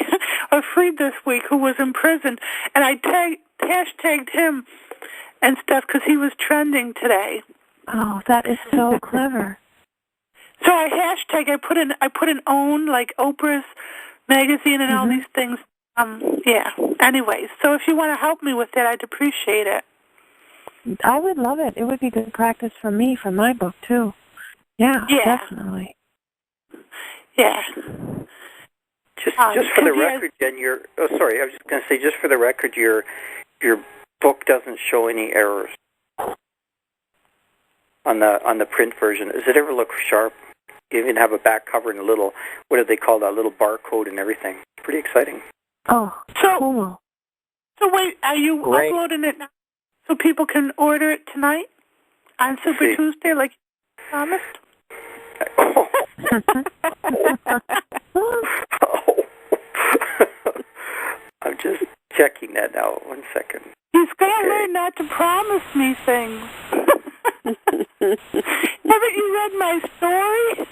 or freed this week who was in prison, and I hashtagged him and stuff because he was trending today. Oh, that is so clever. So I put in own Oprah's magazine and all these things. Yeah. Anyways, so if you want to help me with that, I'd appreciate it. I would love it. It would be good practice for me for my book too. Yeah. Definitely. Yeah. Just for the record, Jen, I was just going to say, just for the record, your book doesn't show any errors on the print version. Does it ever look sharp? You even have a back cover and a little, what do they call that, little barcode and everything. It's pretty exciting. Oh, cool. So wait, are you uploading it now so people can order it tonight on Super Tuesday like you promised? Oh. I'm just checking that now. 1 second. He's going to learn not to promise me things. Haven't you read my story?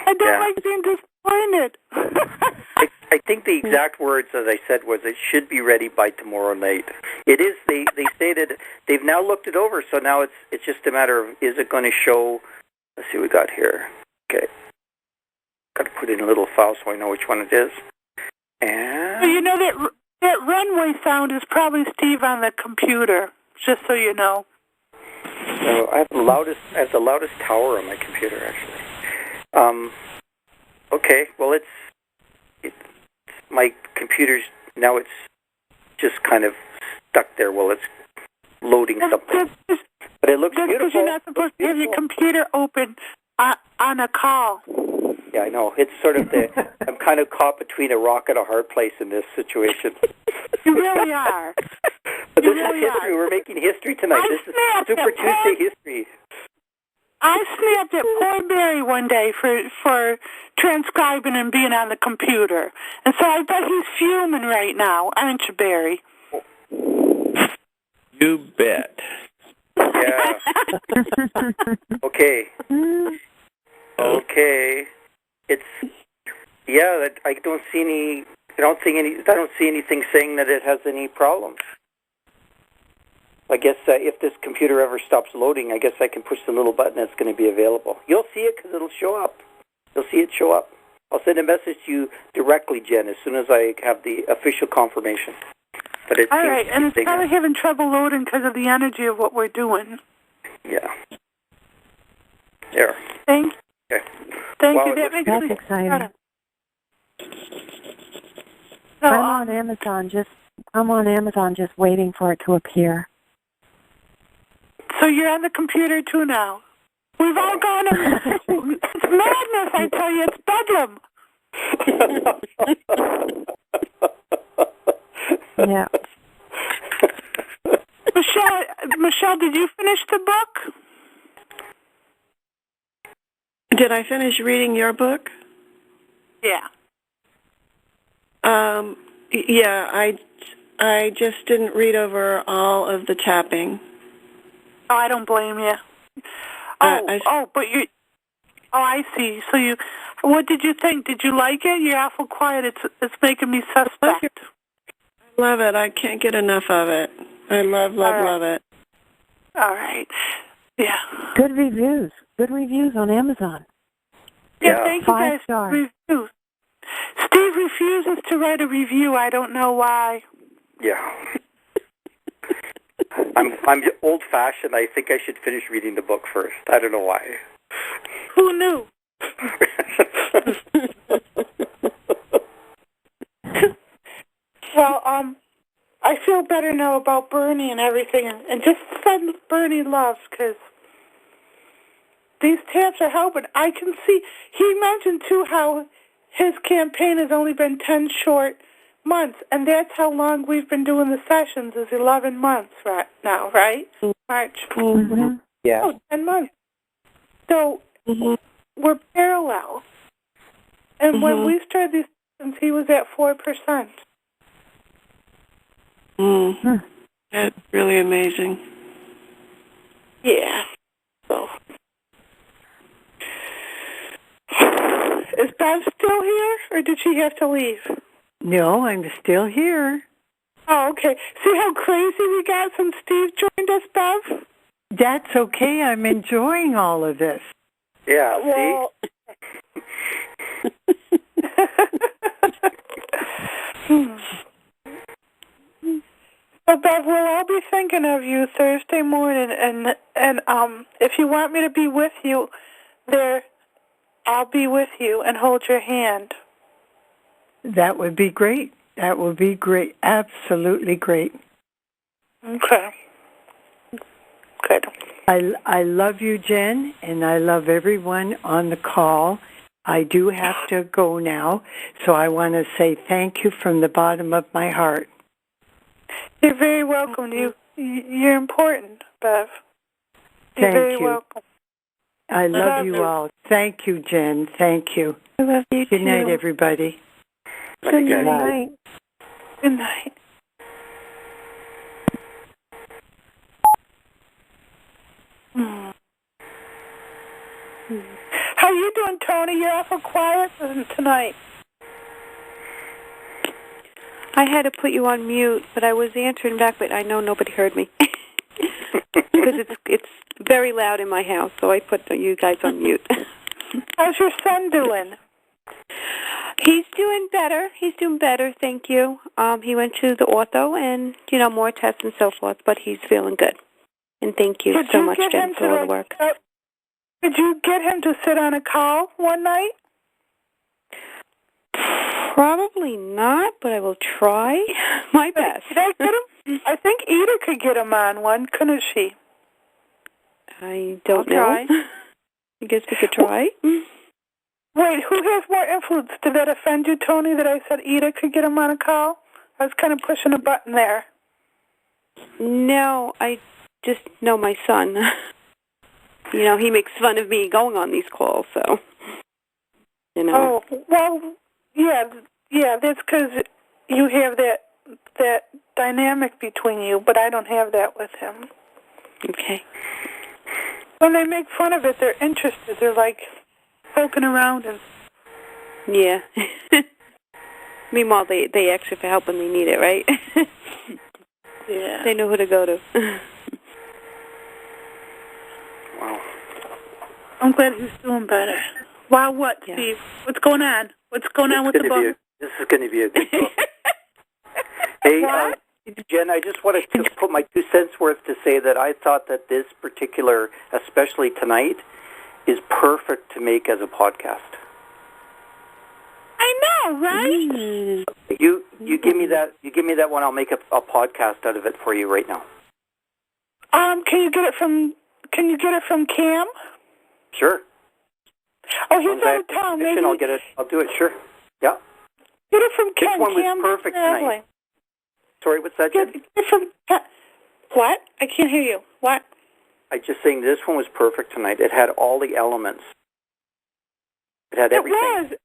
I don't like being disappointed. I think the exact words, as I said, was it should be ready by tomorrow night. It is. They stated they've now looked it over, so now it's just a matter of is it going to show. Let's see what we got here. Okay, got to put in a little file so I know which one it is. And well, you know that runway sound is probably Steve on the computer. Just so you know. So I have the loudest tower on my computer actually. Okay, well it's my computer's now it's just kind of stuck there while it's loading something. But it looks beautiful. Because you're not supposed to have your computer open on a call. Yeah, I know. It's sort of I'm kind of caught between a rock and a hard place in this situation. You really are. But this is history. We're making history tonight. This is Super Tuesday history. I snapped at poor Barry one day for transcribing and being on the computer. And so I bet he's fuming right now, aren't you, Barry? You bet. Yeah. Okay. Okay. It's I don't see anything saying that it has any problems. I guess if this computer ever stops loading, I guess I can push the little button that's going to be available. You'll see it because it'll show up. You'll see it show up. I'll send a message to you directly, Jen, as soon as I have the official confirmation. But it all right, and it's probably having trouble loading because of the energy of what we're doing. Yeah. There. Thank you. Okay. Thank you. That makes That's me exciting. So, I'm on Amazon just waiting for it to appear. So you're on the computer too now. We've all gone. It's madness, I tell you. It's bedlam. Yeah. Michelle, did you finish the book? Did I finish reading your book? Yeah. Yeah, I just didn't read over all of the tapping. Oh, I don't blame you. I see. So what did you think? Did you like it? You're awful quiet. It's making me suspect. I love it. I can't get enough of it. I love it. All right. Yeah. Good reviews. Good reviews on Amazon. Yeah, thank you guys 5 stars. for reviews. Steve refuses to write a review. I don't know why. Yeah. I'm old-fashioned. I think I should finish reading the book first. I don't know why. Who knew? Well, I feel better now about Bernie and everything, and just send Bernie loves, because these taps are helping. I can see, he mentioned, too, how his campaign has only been 10 short months, and that's how long we've been doing the sessions, is 11 months right now, right? March. Mm-hmm. Yeah. Oh, 10 months. So we're parallel. And when we started these sessions, he was at 4%. That's really amazing. Yeah. So. Is Bev still here, or did she have to leave? No, I'm still here. Oh, okay. See how crazy we got since Steve joined us, Bev? That's okay. I'm enjoying all of this. Yeah, well, So, Bev, we'll all be thinking of you Thursday morning, and if you want me to be with you there, I'll be with you and hold your hand. That would be great. That would be great. Absolutely great. Okay. Good. I love you, Jen, and I love everyone on the call. I do have to go now, so I want to say thank you from the bottom of my heart. You're very welcome. You're important, Bev. You're very welcome. I love you all. Thank you, Jen. Thank you. I love you too. Good night, everybody. Good night. Good night. Tony, you're awful quiet tonight. I had to put you on mute, but I was answering back, but I know nobody heard me. Because it's very loud in my house, so I put you guys on mute. How's your son doing? He's doing better. He's doing better, thank you. He went to the ortho and, more tests and so forth, but he's feeling good. And thank you so much, Jen, for all the work. Did you get him to sit on a call one night? Probably not, but I will try my best. Did I get him? I think Ida could get him on one, couldn't she? I don't know. Try. I guess we could try. Wait, who has more influence? Did that offend you, Tony, that I said Ida could get him on a call? I was kind of pushing a button there. No, I just know my son. He makes fun of me going on these calls, so, Oh, well, yeah, that's because you have that dynamic between you, but I don't have that with him. Okay. When they make fun of it, they're interested. They're like poking around and... Yeah. Meanwhile, they ask you for help when they need it, right? Yeah. They know who to go to. Wow. I'm glad he's doing better. Wow, what, yeah. Steve? What's going on? What's going on with the book? This is going to be a good book. Hey, Jen, I just wanted to put my 2 cents worth to say that I thought that this particular, especially tonight, is perfect to make as a podcast. I know, right? Mm-hmm. You give me that. You give me that one. I'll make a podcast out of it for you right now. Can you get it from Cam? Sure. Oh, he's out of town. Maybe I'll get it. I'll do it. Sure. Yeah. Get it from Cam. This one was perfect tonight. Sorry, what's that, Jen? Get it from what? I can't hear you. What? I just saying this one was perfect tonight. It had all the elements. It had everything.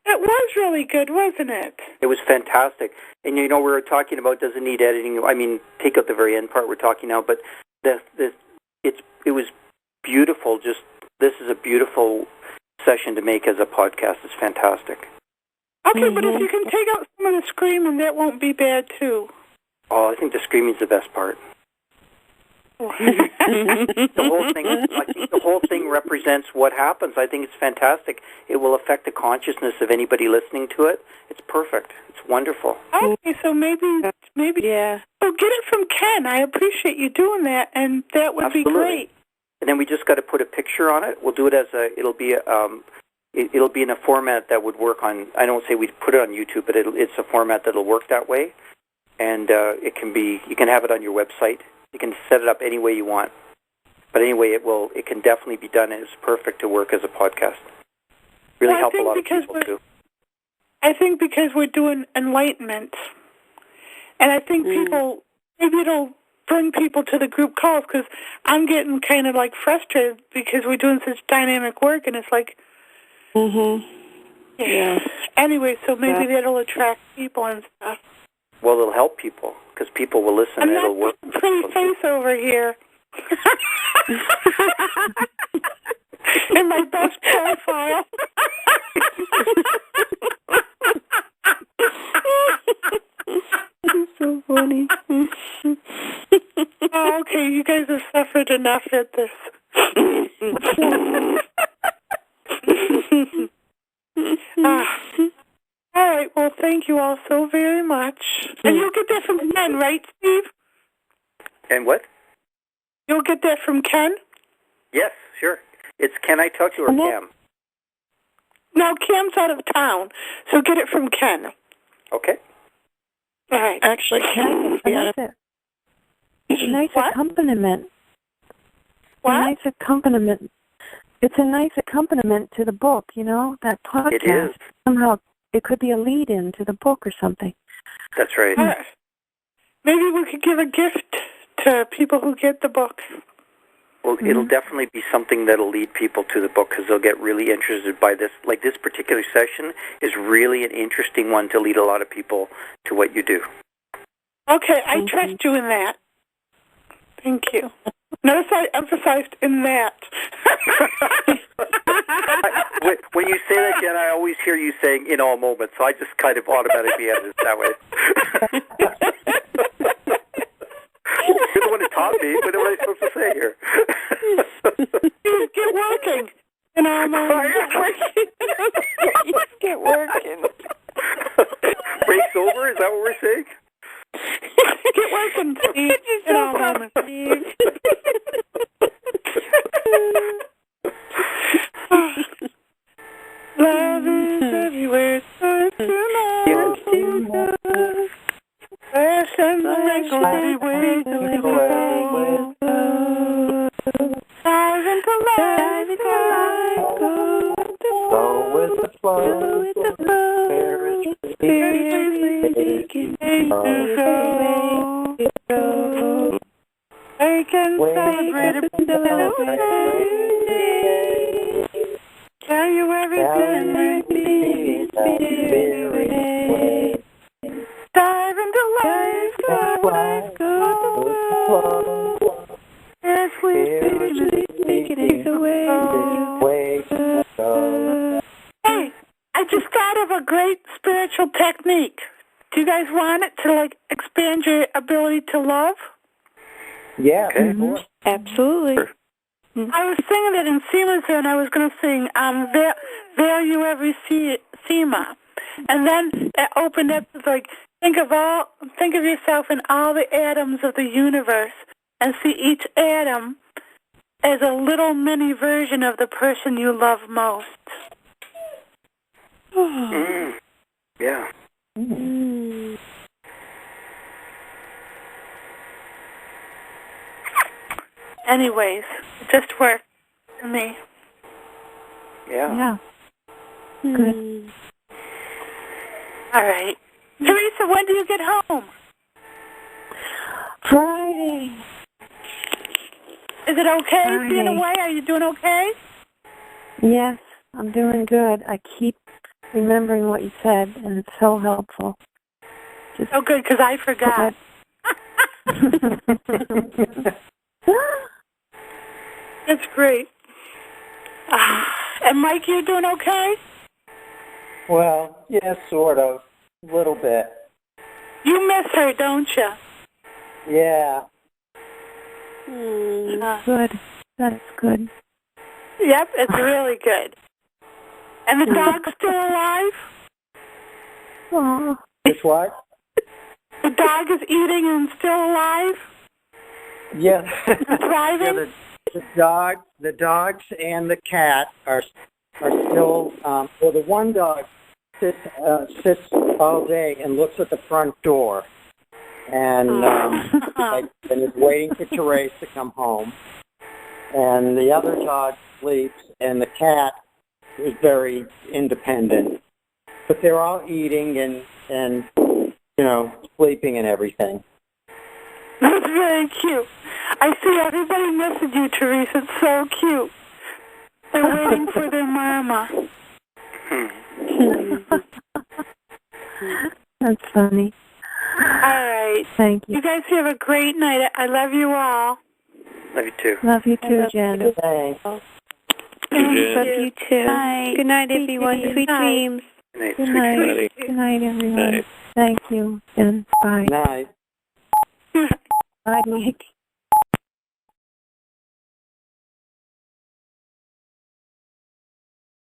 It was really good, wasn't it? It was fantastic. And we were talking about does it need editing? I mean, take out the very end part we're talking now, but it was beautiful. Just this is a beautiful session to make as a podcast. It's fantastic. Okay, but if you can take out some of the screaming, that won't be bad too. Oh, I think the screaming's the best part. The whole thing represents what happens. I think it's fantastic. It will affect the consciousness of anybody listening to it. It's perfect. It's wonderful. Okay, so maybe yeah. So get it from Ken. I appreciate you doing that, and that would be great. And then we just got to put a picture on it. We'll do it as it'll be in a format that would work on. I don't say we'd put it on YouTube, but it's a format that'll work that way. And you can have it on your website. You can set it up any way you want. But anyway, it can definitely be done. It's perfect to work as a podcast. Really help a lot of people too. I think because we're doing enlightenment, and I think people, maybe it'll bring people to the group calls, because I'm getting kind of like frustrated because we're doing such dynamic work, and it's like, yeah. Anyway, so maybe that'll attract people and stuff. Well, it'll help people, because people will listen and it'll work. I'm not pretty face over here. In my best profile. So funny. Oh, okay, you guys have suffered enough at this. All right, well, thank you all so very much. And you'll get that from Ken, right, Steve? And what? You'll get that from Ken? Yes, sure. It's Can I talk to you or Cam? No, Cam's out of town, so get it from Ken. Okay. All right. Actually, Ken, it's a nice accompaniment. What? A nice accompaniment. It's a nice accompaniment to the book, that podcast. It is. Somehow it could be a lead-in to the book or something. That's right. Maybe we could give a gift to people who get the book. Well, it'll definitely be something that'll lead people to the book, because they'll get really interested by this. Like this particular session is really an interesting one to lead a lot of people to what you do. Okay, I trust you in that. Thank you. Notice I emphasized in that. when you say that, Jen, I always hear you saying "in all moments," so I just kind of automatically edit it that way. You're the one who taught me. What am I supposed to say here? Get working. In all moments. Get working. Break's over? Is that what we're saying? Get working, Steve. In all moments. Love is everywhere. Fashion wrinkles everywhere. Dive into life. Go with the flow. I can celebrate a tell you everything. Dive into life. Go. As we speak it away. Hey, I just thought of a great spiritual technique. Do you guys want it to expand your ability to love? Yeah. Mm-hmm. Absolutely. I was singing it in Seema's and I was going to sing Value Every Seema. And then it opened up to think of yourself in all the atoms of the universe and see each atom as a little mini version of the person you love most. Yeah. Anyways, it just worked for me. Yeah. Good. All right. Teresa, when do you get home? Friday. Is it okay Friday. being away? Are you doing okay? Yes, I'm doing good. I keep remembering what you said, and it's so helpful. Oh, good, because I forgot. That's great. And Mike, you doing okay? Well, yeah, sort of. A little bit. You miss her, don't you? Yeah. Good. That's good. Yep, it's really good. And the dog's still alive? Oh. It's what? The dog is eating and still alive? Yeah. Thriving? Yeah, the dogs and the cat are still. Well, the one dog sits all day and looks at the front door, and and is waiting for Therese to come home. And the other dog sleeps, and the cat is very independent. But they're all eating and sleeping and everything. That's very cute. I see everybody missing you, Teresa. It's so cute. They're waiting for their mama. That's funny. All right. Thank you. You guys have a great night. I love you all. Love you too. Love you too, Jen. Thanks. Love you too. Night. Good night, everyone. Sweet dreams. Good night. Good Sweet night. dreams.